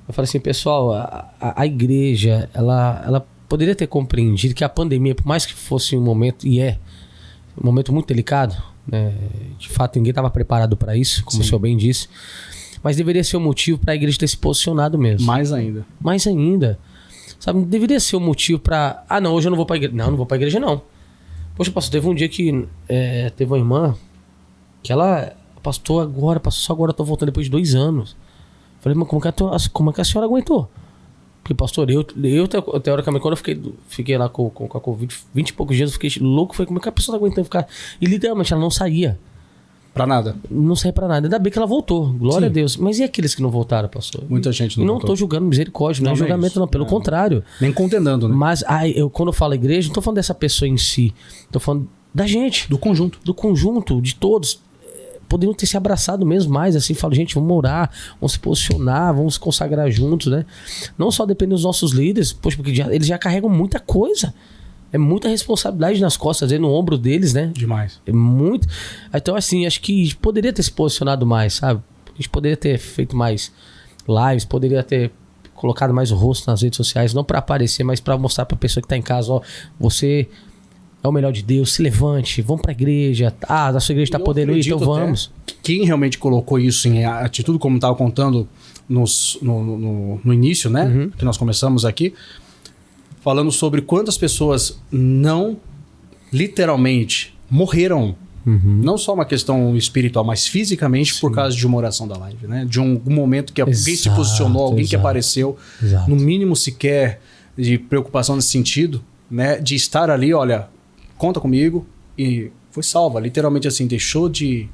Eu falei assim, pessoal, a igreja, ela poderia ter compreendido que a pandemia, por mais que fosse um momento, e é um momento muito delicado, né? De fato ninguém estava preparado para isso, como Sim. o senhor bem disse, mas deveria ser um motivo para a igreja ter se posicionado mesmo. Mais ainda. Mais ainda. Sabe, deveria ser um motivo para... Ah, não, hoje eu não vou para a igreja. Não vou para a igreja, não. Poxa, pastor, teve um dia que teve uma irmã que ela pastor só agora eu tô voltando depois de 2 anos. Falei, mas como que a senhora aguentou? Porque, pastor, eu teoricamente, quando eu fiquei lá com a Covid, 20 e poucos dias, eu fiquei louco. Falei, como é que a pessoa tá aguentando ficar? E literalmente ela não saía. Pra nada. Não saía pra nada. Ainda bem que ela voltou. Glória Sim. a Deus. Mas e aqueles que não voltaram, pastor? Muita gente não não E não voltou. tô julgando misericórdia, não é Não, não é julgamento, isso. não. Pelo Não. contrário. Nem condenando, né? Mas quando eu falo igreja, não tô falando dessa pessoa em si. Tô falando da gente. Do conjunto. Do conjunto, de todos. Poderiam ter se abraçado mesmo mais, assim, falo, gente, vamos orar, vamos se posicionar, vamos se consagrar juntos, né? Não só depende dos nossos líderes, poxa, porque eles já carregam muita coisa. É muita responsabilidade nas costas, no ombro deles, né? Demais. É muito. Então, assim, acho que poderia ter se posicionado mais, sabe? A gente poderia ter feito mais lives, poderia ter colocado mais o rosto nas redes sociais, não para aparecer, mas para mostrar pra pessoa que tá em casa, ó, você é o melhor de Deus, se levante, vamos pra igreja. Ah, a sua igreja tá podendo ir, então vamos. Quem realmente colocou isso em atitude, como estava contando no início, né? Que nós começamos aqui, falando sobre quantas pessoas não, literalmente, morreram. Não só uma questão espiritual, mas fisicamente por causa de uma oração da live, né? De algum momento que alguém se posicionou, alguém que apareceu, no mínimo sequer de preocupação nesse sentido, né? De estar ali, olha, conta comigo, e foi salva. Literalmente assim, deixou de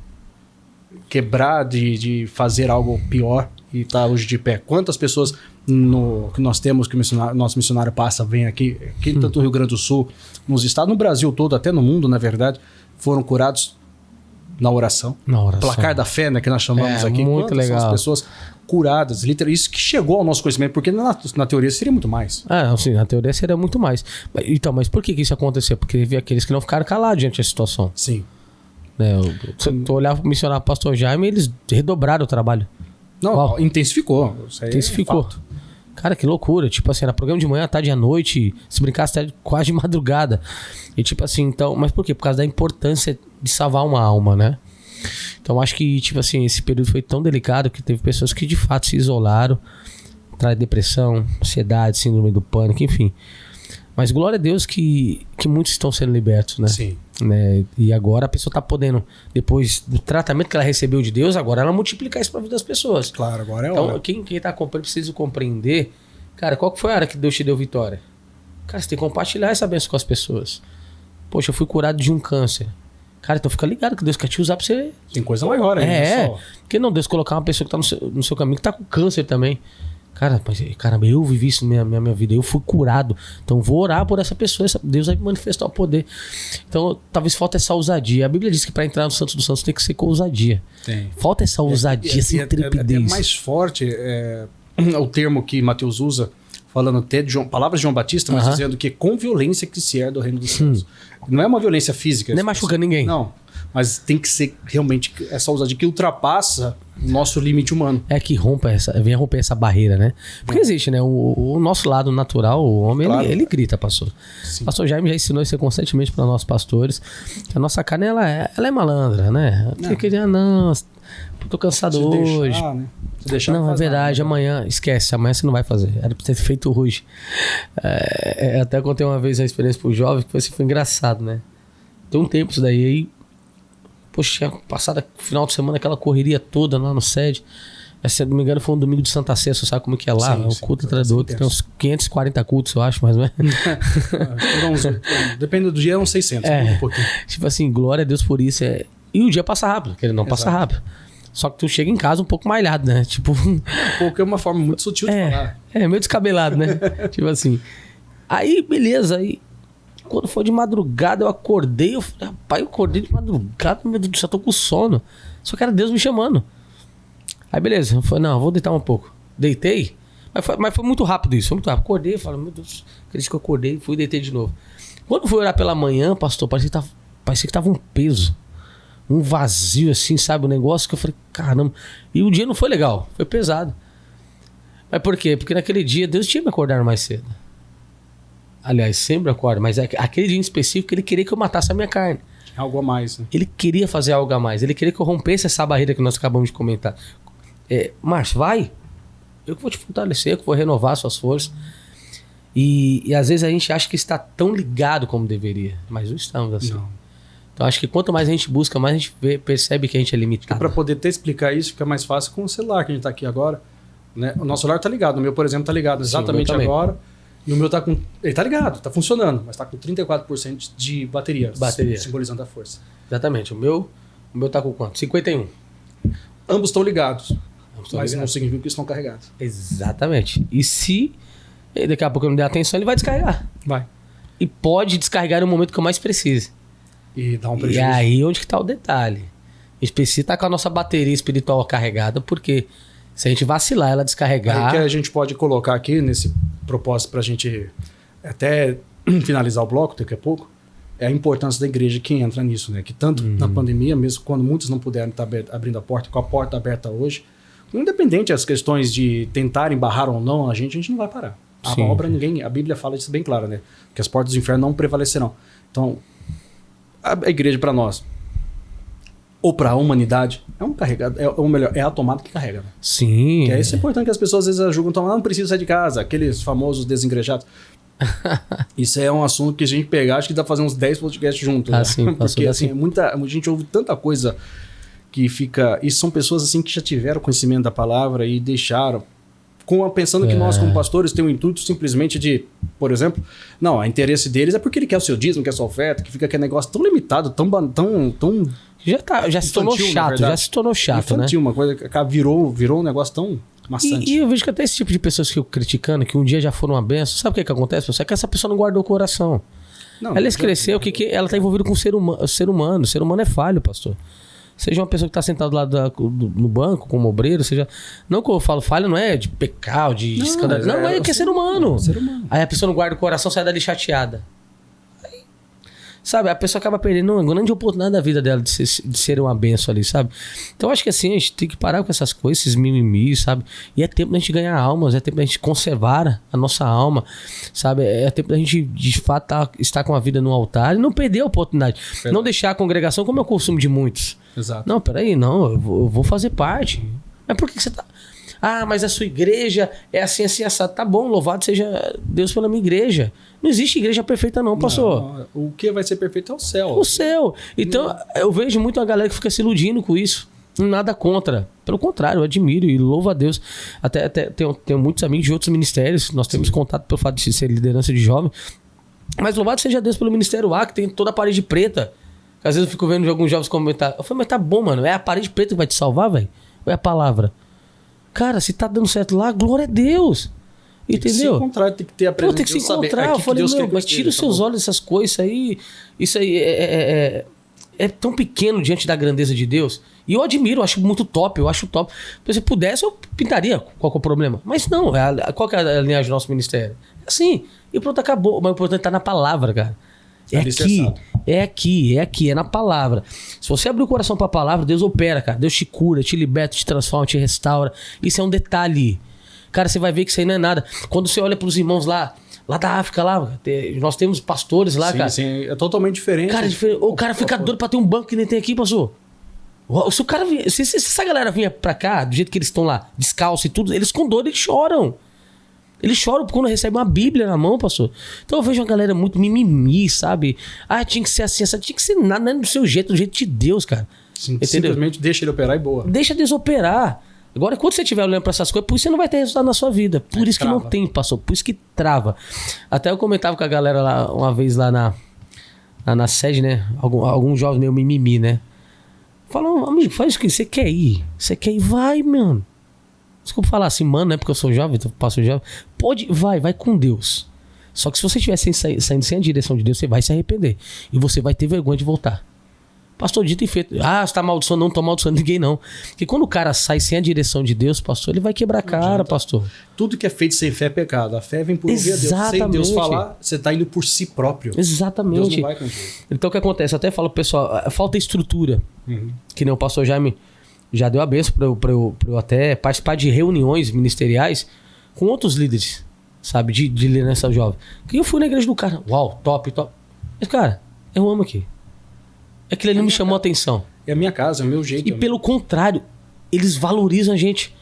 quebrar, de fazer algo pior e tá hoje de pé. Quantas pessoas que nós temos, que o nosso missionário passa, vem aqui tanto no Rio Grande do Sul, nos estados, no Brasil todo, até no mundo, na verdade, foram curados na oração. Placar da fé, né, que nós chamamos aqui. Muito Quantas legal. são as pessoas curadas, literalmente, isso que chegou ao nosso conhecimento, porque na teoria seria muito mais. Não, sim, na teoria seria muito mais. Então, mas por que isso aconteceu? Porque teve aqueles que não ficaram calados diante da situação. Sim. Né? Se tu olhar pro missionário pastor Jaime, eles redobraram o trabalho. Não, intensificou. Isso aí Intensificou. É fato. Cara, que loucura. Tipo assim, era programa de manhã, tarde à noite, se brincasse até quase de madrugada. E tipo assim, então... Mas por quê? Por causa da importância de salvar uma alma, né? Então acho que, tipo assim, esse período foi tão delicado que teve pessoas que de fato se isolaram, traz depressão, ansiedade, síndrome do pânico, enfim. Mas glória a Deus que muitos estão sendo libertos, né? Sim. Né? E agora a pessoa tá podendo, depois do tratamento que ela recebeu de Deus, agora ela multiplicar isso pra vida das pessoas. Claro, agora é Então, hora. quem tá acompanhando precisa compreender, cara, qual que foi a área que Deus te deu vitória? Cara, você tem que compartilhar essa bênção com as pessoas. Poxa, eu fui curado de um câncer. Cara, então fica ligado que Deus quer te usar pra você. Tem coisa maior aí. Porque não, Deus colocar uma pessoa que tá no seu caminho que tá com câncer também. Cara, mas caramba, eu vivi isso na minha vida, eu fui curado. Então vou orar por essa pessoa, Deus vai manifestar o poder. Então talvez falta essa ousadia. A Bíblia diz que para entrar no Santos dos Santos tem que ser com ousadia. Tem. Falta essa ousadia, essa intrepidez. É mais forte o termo que Mateus usa, falando até de palavras de João Batista, mas dizendo que com violência que se herda o reino dos céus. Não é uma violência física. Nem machuca ninguém. Não, mas tem que ser realmente essa ousadia que ultrapassa o nosso limite humano. É que vem romper essa barreira, né? Porque existe, né? O nosso lado natural, o homem, claro, ele grita, pastor. Sim. Pastor Jaime já ensinou isso constantemente para nossos pastores. A nossa carne, ela é malandra, né? Tem que dizer, não, tô cansado hoje. Né? Não, é verdade, nada, amanhã, esquece, amanhã você não vai fazer. Era pra ter feito hoje. Até contei uma vez a experiência pro jovem, que foi engraçado, né? Tem um tempo isso daí, aí, poxa, tinha passado final de semana aquela correria toda lá no sede. Se eu não me engano, foi um domingo de Santa Ceia, você sabe como que é lá? Sim, um culto atrás do outro. Tem uns 540 cultos, eu acho, mais ou menos. Depende do dia, é uns 600. Um pouquinho. Tipo assim, glória a Deus por isso. E o dia passa rápido, que ele não passa rápido. Só que tu chega em casa um pouco malhado, né? Tipo... Porque é uma forma muito sutil de falar. Meio descabelado, né? Tipo assim. Aí, beleza. Aí, quando foi de madrugada, eu acordei. Eu falei, rapaz, eu acordei de madrugada, meu Deus do céu, tô com sono. Só que era Deus me chamando. Aí, beleza. Eu falei, não, vou deitar um pouco. Deitei. Mas foi muito rápido isso. Foi muito rápido. Acordei, falei, meu Deus, acredito que eu acordei. Fui e deitei de novo. Quando fui orar pela manhã, pastor, parecia que tava um peso. Um vazio, assim, sabe? Um negócio que eu falei, caramba. E o dia não foi legal. Foi pesado. Mas por quê? Porque naquele dia Deus tinha me acordado mais cedo. Aliás, sempre acorda. Mas aquele dia em específico, ele queria que eu matasse a minha carne. Algo a mais. Né? Ele queria fazer algo a mais. Ele queria que eu rompesse essa barreira que nós acabamos de comentar. Márcio, vai. Eu que vou te fortalecer, eu que vou renovar suas forças. E às vezes a gente acha que está tão ligado como deveria. Mas não estamos assim. Não. Então acho que quanto mais a gente busca, mais a gente percebe que a gente é limitado. Para poder até explicar isso, fica mais fácil com o celular que a gente está aqui agora. Né? O nosso celular está ligado. O meu, por exemplo, está ligado exatamente agora. E o meu está com... Ele está ligado, está funcionando. Mas está com 34% de bateria. Simbolizando a força. Exatamente. O meu está com quanto? 51. Ambos estão ligados. Mas não significa que estão carregados. Exatamente. E se daqui a pouco eu não der atenção, ele vai descarregar. Vai. E pode descarregar no momento que eu mais precise. E dá um prejuízo. E aí onde que tá o detalhe. A gente precisa estar com a nossa bateria espiritual carregada, porque se a gente vacilar, ela descarregar... Aí que a gente pode colocar aqui nesse propósito pra gente até finalizar o bloco daqui a pouco, é a importância da igreja que entra nisso, né? Que tanto na pandemia, mesmo quando muitos não puderam estar abrindo a porta, com a porta aberta hoje, independente das questões de tentarem barrar ou não a gente não vai parar. A obra a Bíblia fala isso bem claro, né? Que as portas do inferno não prevalecerão. Então, a igreja para nós, ou para a humanidade, é um carregado, ou melhor, é a tomada que carrega. Né? Sim. Que é isso importante que as pessoas às vezes julgam, não precisa sair de casa, aqueles famosos desengrejados. Isso é um assunto que a gente pegar, acho que dá pra fazer uns 10 podcasts juntos. Né? Sim, porque assim, muita gente ouve tanta coisa que fica... E são pessoas assim que já tiveram conhecimento da palavra e deixaram, pensando que nós como pastores temos o intuito simplesmente de, por exemplo, não, o interesse deles é porque ele quer o seu dízimo, quer a sua oferta, que fica aquele negócio tão limitado, tão já se tornou chato, infantil, né? Uma coisa que virou um negócio tão maçante. E eu vejo que até esse tipo de pessoas que eu criticando, que um dia já foram uma benção, sabe o que acontece, pessoal? É que essa pessoa não guardou o coração. Não, ela cresceu, ela está envolvida com o ser humano. O ser humano é falho, pastor. Seja uma pessoa que está sentada lá no banco, como obreiro, seja... Não que eu falo falha, não é de pecado, de escândalo. Não, é que é ser humano. Ser humano. Aí a pessoa não guarda o coração, sai dali chateada. Aí, sabe, a pessoa acaba perdendo uma grande oportunidade da vida dela de ser uma benção ali, sabe? Então acho que assim, a gente tem que parar com essas coisas, esses mimimis, sabe? E é tempo da gente ganhar almas, é tempo da gente conservar a nossa alma, sabe? É tempo da gente, de fato, estar com a vida no altar e não perder a oportunidade. Não deixar a congregação como é o costume de muitos. Exato. Não, peraí, não, eu vou fazer parte. Mas por que você tá... Ah, mas a sua igreja é assim, assim, assado. Tá bom, louvado seja Deus pela minha igreja. Não existe igreja perfeita não, pastor. Não, o que vai ser perfeito é o céu. O céu. Então, eu vejo muito a galera que fica se iludindo com isso. Nada contra. Pelo contrário, eu admiro e louvo a Deus. Até tenho muitos amigos de outros ministérios. Nós temos contato pelo fato de ser liderança de jovem. Mas louvado seja Deus pelo Ministério A, que tem toda a parede preta. Às vezes eu fico vendo alguns jovens comentar. Eu falo, mas tá bom, mano. É a parede preta que vai te salvar, velho? Ou é a palavra? Cara, se tá dando certo lá, glória a Deus. Entendeu? Tem que se encontrar, tem que ter a presença. Tem que se encontrar. Eu falei, mas tira os seus olhos dessas coisas aí. Isso aí é tão pequeno diante da grandeza de Deus. E eu admiro, eu acho muito top, eu acho top. Se eu pudesse, eu pintaria. Qual que é o problema? Mas não, qual que é a linhagem do nosso ministério? É assim. E pronto, acabou. Mas o importante tá na palavra, cara. É aqui, é na palavra. Se você abrir o coração pra palavra, Deus opera, cara. Deus te cura, te liberta, te transforma, te restaura. Isso é um detalhe. Cara, você vai ver que isso aí não é nada. Quando você olha pros irmãos lá da África, nós temos pastores lá, cara. Sim, é totalmente diferente. Cara, o cara fica doido pra ter um banco que nem tem aqui, pastor. Se essa galera vinha pra cá, do jeito que eles estão lá, descalço e tudo, eles com dor, eles choram. Eles choram quando recebem uma Bíblia na mão, pastor. Então eu vejo uma galera muito mimimi, sabe? Ah, tinha que ser assim, tinha que ser nada, não é do seu jeito, do jeito de Deus, cara. Simplesmente deixa ele operar e boa. Deixa Deus operar. Agora, quando você estiver olhando para essas coisas, por isso você não vai ter resultado na sua vida. Por isso que não tem, pastor. Por isso que trava. Até eu comentava com a galera lá, uma vez lá na sede, né? Algum jovem meio mimimi, né? Falou, amigo, faz o que você quer ir. Você quer ir? Vai, mano. Desculpa falar assim, mano, não é porque eu sou jovem, eu passo jovem. Pode, vai com Deus. Só que se você estiver saindo sem a direção de Deus, você vai se arrepender. E você vai ter vergonha de voltar. Pastor, dito e feito. Ah, você tá amaldiçoando, não tô amaldiçoando ninguém, não. Porque quando o cara sai sem a direção de Deus, pastor, ele vai quebrar a cara, pastor. Tudo que é feito sem fé é pecado. A fé vem por ouvir a Deus. Sem Deus falar, você tá indo por si próprio. Exatamente. Deus não vai contigo. Então o que acontece? Eu até falo pro pessoal, falta estrutura. Que nem o pastor Jaime já deu a benção pra eu até participar de reuniões ministeriais com outros líderes, sabe? De liderança jovem. Que eu fui na igreja do cara. Uau, top. Mas, cara, eu amo aqui. Aquilo ali não me chamou a atenção. É a minha casa, é o meu jeito. E pelo contrário, eles valorizam a gente.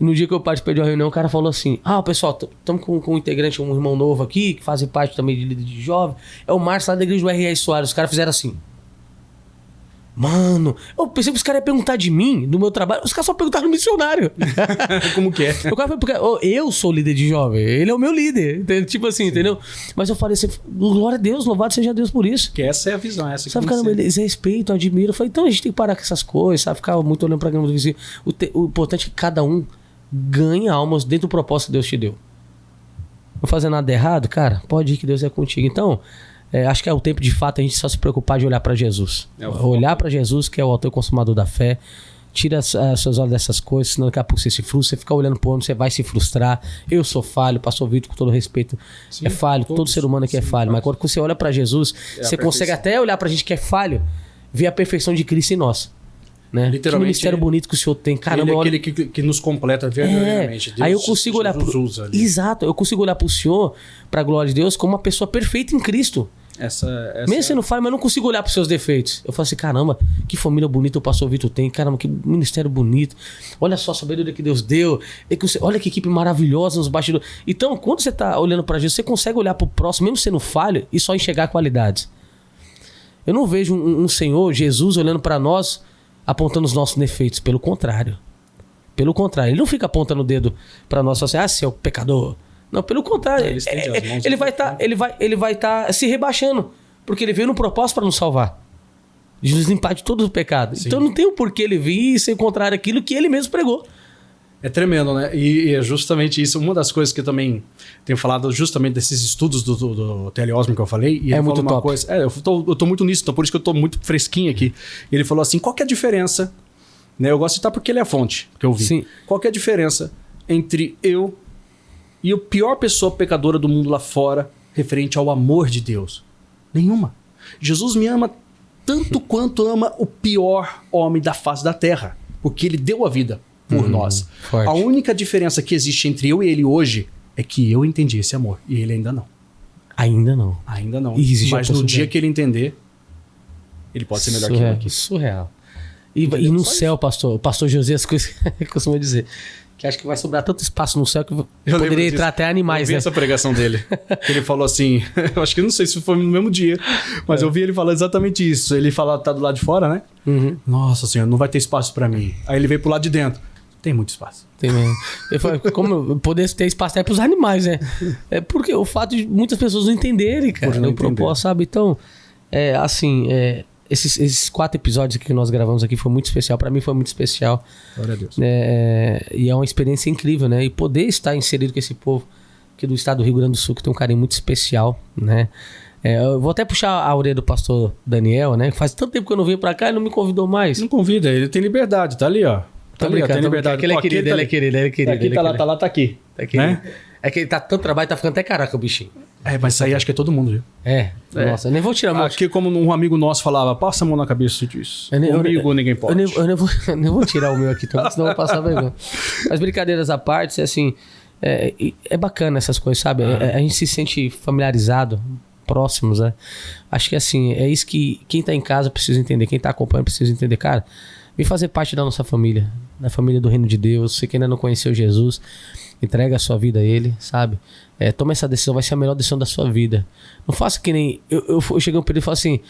No dia que eu participei de uma reunião, o cara falou assim, pessoal, estamos com um integrante, um irmão novo aqui, que faz parte também de líder de jovem. É o Márcio lá da igreja do R.R. Soares. Os caras fizeram assim. Mano, eu pensei que os caras iam perguntar de mim, do meu trabalho. Os caras só perguntaram do missionário. Como que é? O cara foi porque eu sou líder de jovem, ele é o meu líder. Tipo assim, entendeu? Mas eu falei assim, glória a Deus, louvado seja Deus por isso. Que essa é a visão, essa sabe, caramba, eles respeitam, admiram. Eu falei, então a gente tem que parar com essas coisas, sabe? Ficar muito olhando pra grama do vizinho. O importante é que cada um ganhe almas dentro do propósito que Deus te deu. Não fazer nada errado, cara, pode ir que Deus é contigo. Então, acho que é o tempo de fato a gente só se preocupar de olhar para Jesus. Olhar para Jesus, que é o autor e consumador da fé. Tira seus olhos dessas coisas, senão daqui a pouco você se frustra. Você fica olhando pro homem, você vai se frustrar. Eu sou falho, pastor Vitor, com todo respeito, é falho. Todo ser humano aqui é falho. Mas quando você olha para Jesus, você consegue até olhar pra gente que é falho, ver a perfeição de Cristo em nós. Né? Literalmente, que ministério bonito que o Senhor tem. Caramba, ele é aquele que nos completa verdadeiramente. Aí eu consigo olhar pro... Exato, eu consigo olhar pro Senhor, pra glória de Deus, como uma pessoa perfeita em Cristo. Mesmo sendo falho, mas eu não consigo olhar pros seus defeitos. Eu falo assim, caramba, que família bonita o pastor Vitor tem. Caramba, que ministério bonito. Olha só a sabedoria que Deus deu. Olha que equipe maravilhosa nos bastidores. Então, quando você tá olhando pra Jesus, você consegue olhar pro próximo, mesmo sendo falho, e só enxergar qualidades. Eu não vejo um Senhor, Jesus, olhando pra nós, apontando os nossos defeitos. Pelo contrário. Ele não fica apontando o dedo pra nós, só assim, seu pecador. Não, pelo contrário, ele vai estar se rebaixando, porque ele veio no propósito para nos salvar, de nos limpar de todo o pecado. Sim. Então não tem o porquê ele vir e ser contrário àquilo que ele mesmo pregou. É tremendo, né? E é justamente isso. Uma das coisas que eu também tenho falado, justamente desses estudos do T.L. Osborne que eu falei. E ele muito falou uma coisa. Eu tô muito nisso, então por isso que eu tô muito fresquinho aqui. E ele falou assim: qual que é a diferença? Né? Eu gosto de citar porque ele é a fonte que eu vi. Sim. Qual que é a diferença entre eu e a pior pessoa pecadora do mundo lá fora, referente ao amor de Deus? Nenhuma. Jesus me ama tanto quanto ama o pior homem da face da terra, porque ele deu a vida por nós. Forte. A única diferença que existe entre eu e ele hoje é que eu entendi esse amor e ele ainda não. Ainda não. Ainda não. Mas no dia que ele entender, ele pode ser melhor que eu aqui. Surreal. E no céu, o pastor José, as coisas que costuma dizer, que acho que vai sobrar tanto espaço no céu que poderia entrar até animais, eu vi né? essa pregação dele. Ele falou assim, eu acho que não sei se foi no mesmo dia, mas eu vi ele falando exatamente isso. Ele fala, tá do lado de fora, né? Uhum. Nossa Senhora, não vai ter espaço pra mim. Aí ele veio pro lado de dentro. Tem muito espaço. Tem mesmo. Ele falou, como poder ter espaço até pros animais, né? É porque o fato de muitas pessoas não entenderem, cara, o propósito, sabe? Então, esses 4 episódios que nós gravamos aqui foi muito especial. Pra mim foi muito especial. Glória a Deus. E é uma experiência incrível, né? E poder estar inserido com esse povo aqui do estado do Rio Grande do Sul, que tem um carinho muito especial, né? Eu vou até puxar a orelha do pastor Daniel, né? Faz tanto tempo que eu não venho pra cá e não me convidou mais. Não convida, ele tem liberdade, tá ali, ó. Tá ali, ó, tem liberdade. Ele é querido, ele é querido, ele é querido. Aqui, tá lá, tá aqui. Tá aqui. Né? É que ele tá tanto trabalho, tá ficando até caraca o bichinho. Mas isso aí acho que é todo mundo, viu? Nossa, eu nem vou tirar a mão. Aqui, como um amigo nosso falava, passa a mão na cabeça disso. Comigo ninguém pode. Eu nem vou tirar o meu aqui também, senão eu vou passar vergonha. Mas brincadeiras à parte, assim, é bacana essas coisas, sabe? A gente se sente familiarizado, próximos, né? Acho que assim, é isso que quem tá em casa precisa entender, quem tá acompanhando precisa entender. Cara, vem fazer parte da nossa família, da família do Reino de Deus. Você que ainda não conheceu Jesus, entrega a sua vida a Ele, sabe? Toma essa decisão, vai ser a melhor decisão da sua vida. Não faça que nem... Eu cheguei um período e falei assim,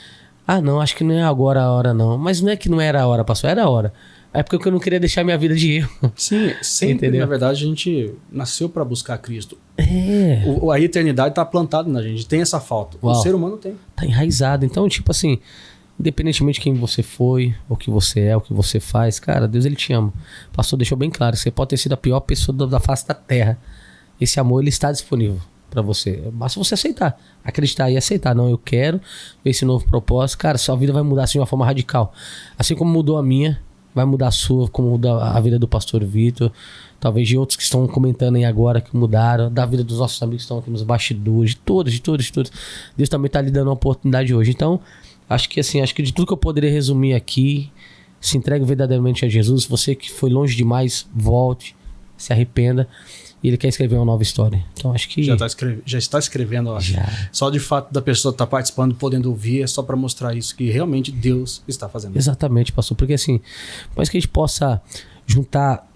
não, acho que não é agora a hora não. Mas não é que não era a hora, pastor, era a hora. É porque eu não queria deixar minha vida de erro. Sim, sempre, Entendeu? na verdade, a gente nasceu para buscar Cristo. É. A eternidade tá plantada na gente, tem essa falta. Uau. O ser humano tem. Tá enraizado. Então, tipo assim, independentemente de quem você foi, o que você é, o que você faz, cara, Deus, ele te ama. O pastor deixou bem claro, você pode ter sido a pior pessoa da face da terra. Esse amor, ele está disponível pra você. Basta você aceitar, acreditar e aceitar. Não, eu quero esse novo propósito. Cara, sua vida vai mudar assim de uma forma radical. Assim como mudou a minha, vai mudar a sua, como muda a vida do pastor Vitor, talvez de outros que estão comentando aí agora, que mudaram, da vida dos nossos amigos que estão aqui nos bastidores, de todos. Deus também tá lhe dando uma oportunidade hoje. Então, acho que de tudo que eu poderia resumir aqui, se entregue verdadeiramente a Jesus. Você que foi longe demais, volte, se arrependa. E ele quer escrever uma nova história. Então acho que... Já está escrevendo, eu acho. Já. Só de fato da pessoa estar participando, podendo ouvir, é só para mostrar isso, que realmente Deus está fazendo. Exatamente, pastor. Porque assim, mais que a gente possa juntar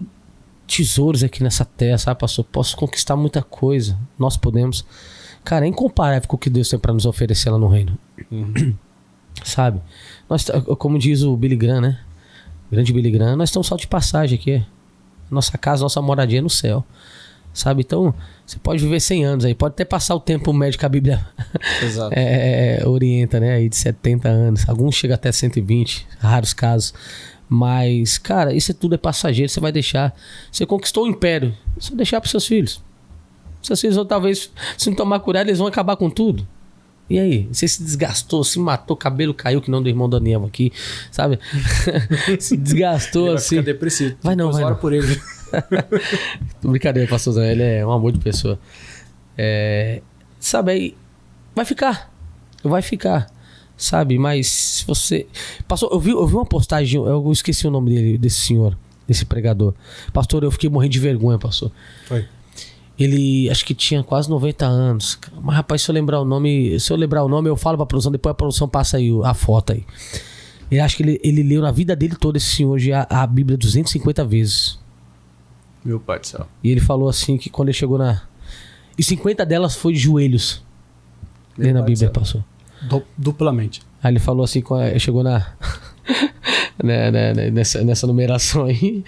tesouros aqui nessa terra, sabe, pastor? Posso conquistar muita coisa. Nós podemos. Cara, é incomparável com o que Deus tem para nos oferecer lá no reino. Uhum. Sabe? Nós, como diz o Billy Graham, né? O grande Billy Graham, nós estamos só de passagem aqui. Nossa casa, nossa moradia é no céu. Sabe? Então, você pode viver 100 anos aí. Pode até passar o tempo médio que a Bíblia Exato. orienta, né? Aí de 70 anos. Alguns chegam até 120, raros casos. Mas, cara, isso tudo é passageiro. Você vai deixar... Você conquistou o império. Você vai deixar para seus filhos. Seus filhos, talvez, se não tomar cuidado, eles vão acabar com tudo. E aí? Você se desgastou, se matou, cabelo caiu, que não do irmão Daniel aqui, sabe? Se desgastou Ele vai assim. ficar depressivo. Vai não, vai ora não. por ele. Brincadeira, pastorzão. Ele é um amor de pessoa. Sabe, aí vai ficar, sabe? Mas se você... Pastor, eu vi uma postagem, eu esqueci o nome dele, desse senhor, desse pregador. Pastor, eu fiquei morrendo de vergonha, pastor. Foi. Ele, acho que tinha quase 90 anos. Mas, rapaz, se eu lembrar o nome, eu falo pra produção, depois a produção passa aí a foto aí. Eu acho que ele leu na vida dele toda, esse senhor, já a Bíblia 250 vezes. Meu pai do céu. E ele falou assim que quando ele chegou na... E 50 delas foi de joelhos. Lendo a Bíblia, passou. Duplamente. Aí ele falou assim, chegou nessa numeração aí,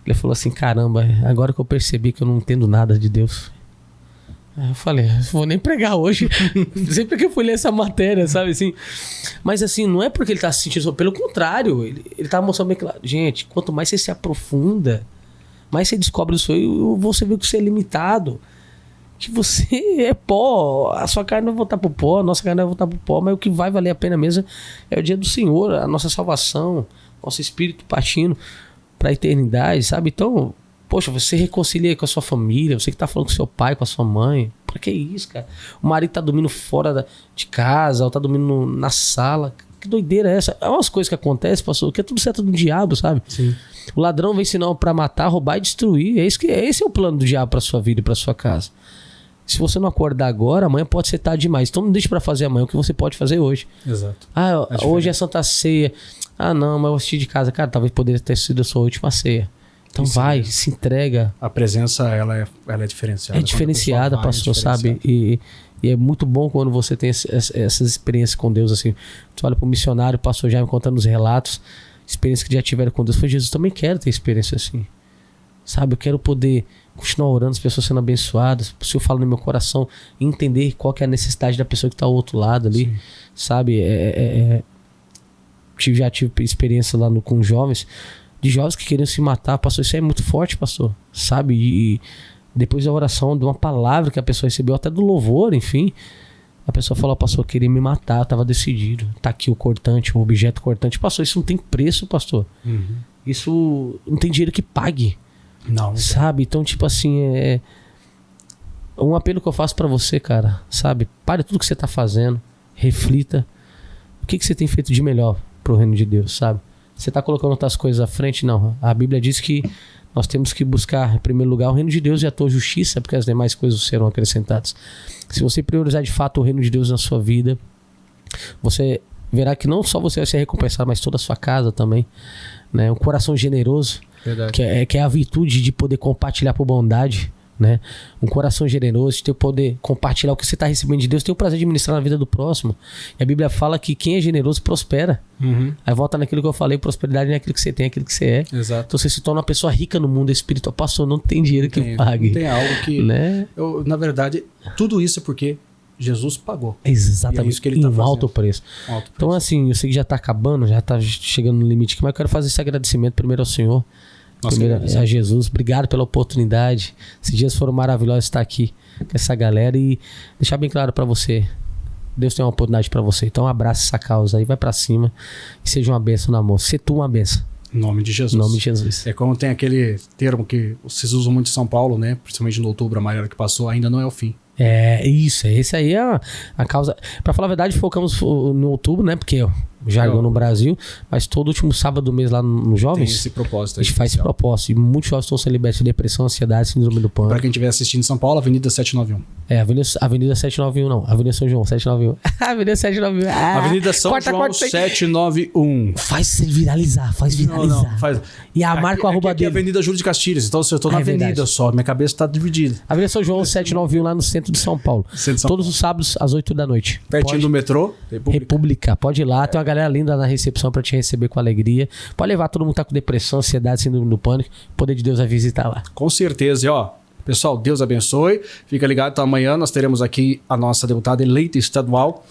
ele falou assim, caramba, agora que eu percebi que eu não entendo nada de Deus. Aí eu falei, vou nem pregar hoje. Sempre que eu fui ler essa matéria, sabe assim. Mas assim, não é porque ele tá se sentindo, pelo contrário, ele tá mostrando bem claro. Gente, quanto mais você se aprofunda, mais você descobre o seu, você vê que você é limitado. Que você é pó, a sua carne vai voltar pro pó, a nossa carne vai voltar pro pó, mas o que vai valer a pena mesmo é o dia do Senhor, a nossa salvação, nosso espírito partindo pra eternidade, sabe? Então, poxa, você reconcilia com a sua família, você que tá falando com seu pai, com a sua mãe, pra que isso, cara? O marido tá dormindo fora de casa, ou tá dormindo na sala, que doideira é essa? É umas coisas que acontecem, pastor, que é tudo certo do diabo, sabe? Sim. O ladrão vem senão pra matar, roubar e destruir, esse é o plano do diabo pra sua vida e pra sua casa. Se você não acordar agora, amanhã pode ser tarde demais. Então não deixe pra fazer amanhã o que você pode fazer hoje. Exato. Hoje é Santa Ceia. Não, mas eu assisti de casa. Cara, talvez poderia ter sido a sua última ceia. Então Isso vai, mesmo. se entrega. A presença, ela é diferenciada. É diferenciada, pastor, sabe? E é muito bom quando você tem essas experiências com Deus, assim. Você olha pro missionário, o pastor já me contando os relatos, experiências que já tiveram com Deus. Foi Jesus, também quero ter experiência assim. Sabe, eu quero poder continuar orando, as pessoas sendo abençoadas. Se eu falo no meu coração, entender qual que é a necessidade da pessoa que está ao outro lado ali. Sim. Sabe, já tive experiência lá com jovens, de jovens que queriam se matar. Pastor, isso é muito forte, pastor. Sabe, e depois da oração, de uma palavra que a pessoa recebeu, até do louvor, enfim, a pessoa falou, pastor, eu queria me matar, eu estava decidido. Tá aqui o cortante, o objeto cortante. Pastor, isso não tem preço, pastor. Uhum. Isso não tem dinheiro que pague. Não. Sabe? Então, tipo assim, um apelo que eu faço pra você, cara, sabe? Pare tudo que você tá fazendo, reflita. O que você tem feito de melhor pro reino de Deus, sabe? Você tá colocando outras coisas à frente? Não. A Bíblia diz que nós temos que buscar, em primeiro lugar, o reino de Deus e a tua justiça, porque as demais coisas serão acrescentadas. Se você priorizar de fato o reino de Deus na sua vida, você verá que não só você vai ser recompensado, mas toda a sua casa também, né? Um coração generoso. Verdade. Que é a virtude de poder compartilhar por bondade, né? Um coração generoso, de ter o poder compartilhar o que você está recebendo de Deus, ter o prazer de ministrar na vida do próximo. E a Bíblia fala que quem é generoso prospera. Aí volta naquilo que eu falei, prosperidade não é aquilo que você tem, é aquilo que você é. Exato. Então você se torna uma pessoa rica no mundo espiritual. Pastor, não tem dinheiro que pague. Não tem algo que... Né? Na verdade, tudo isso é porque Jesus pagou. Exatamente. E é isso que ele tá fazendo. Alto preço. Então assim, eu sei que já está acabando, já está chegando no limite aqui, mas eu quero fazer esse agradecimento primeiro ao Senhor. Primeiro a Jesus, obrigado pela oportunidade. Esses dias foram maravilhosos estar aqui com essa galera e deixar bem claro para você, Deus tem uma oportunidade para você. Então abraça essa causa aí, vai para cima e seja uma bênção no amor. Se tu uma bênção. Em nome de Jesus. Em nome de Jesus. É como tem aquele termo que vocês usam muito em São Paulo, né? Principalmente no Outubro Amarelo que passou, ainda não é o fim. É isso, esse aí é a causa. Para falar a verdade, focamos no outubro, né? Porque jargão no Brasil, mas todo último sábado do mês lá no Jovens. Tem esse propósito. A gente faz esse propósito. E muitos jovens estão sendo libertos de depressão, ansiedade, síndrome do pânico. Para quem estiver assistindo em São Paulo, Avenida 791. Avenida 791, não. Avenida São João, 791. Avenida 791. Avenida São João, 791. Faz viralizar, faz viralizar. Não, faz. E a marca o arroba dele. Aqui é Avenida Júlio de Castilhos, então eu tô na avenida verdade. Só, minha cabeça tá dividida. Avenida São João, 791, lá no centro de São Paulo. Todos os sábados, às 8 da noite. Pertinho do metrô. República. Pode ir lá, tem uma galera linda na recepção pra te receber com alegria. Pode levar todo mundo que tá com depressão, ansiedade, síndrome do pânico. O poder de Deus vai visitar lá. Com certeza. E ó, pessoal, Deus abençoe. Fica ligado, então amanhã nós teremos aqui a nossa deputada eleita estadual,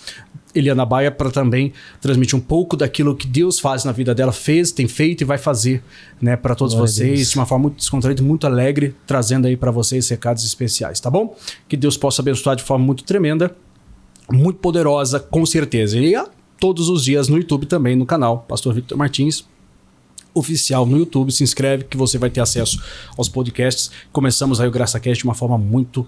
Eliana Baia, para também transmitir um pouco daquilo que Deus faz na vida dela, tem feito e vai fazer, né, para todos vocês, de uma forma muito descontraída, muito alegre, trazendo aí para vocês recados especiais, tá bom? Que Deus possa abençoar de forma muito tremenda, muito poderosa, com certeza. E todos os dias no YouTube também, no canal Pastor Victor Martins oficial no YouTube, se inscreve que você vai ter acesso aos podcasts. Começamos aí o GraçaCast de uma forma muito,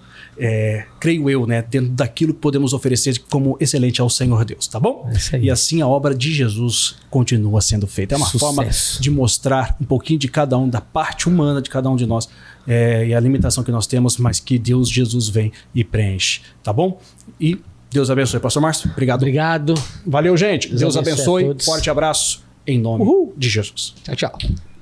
creio eu, né, dentro daquilo que podemos oferecer como excelente ao Senhor Deus, tá bom? E assim a obra de Jesus continua sendo feita. É uma forma de mostrar um pouquinho de cada um, da parte humana de cada um de nós, e a limitação que nós temos, mas que Deus, Jesus vem e preenche, tá bom? E Deus abençoe. Pastor Márcio, obrigado. Obrigado. Valeu, gente. Deus abençoe. Forte abraço. Em nome de Jesus. Tchau, tchau.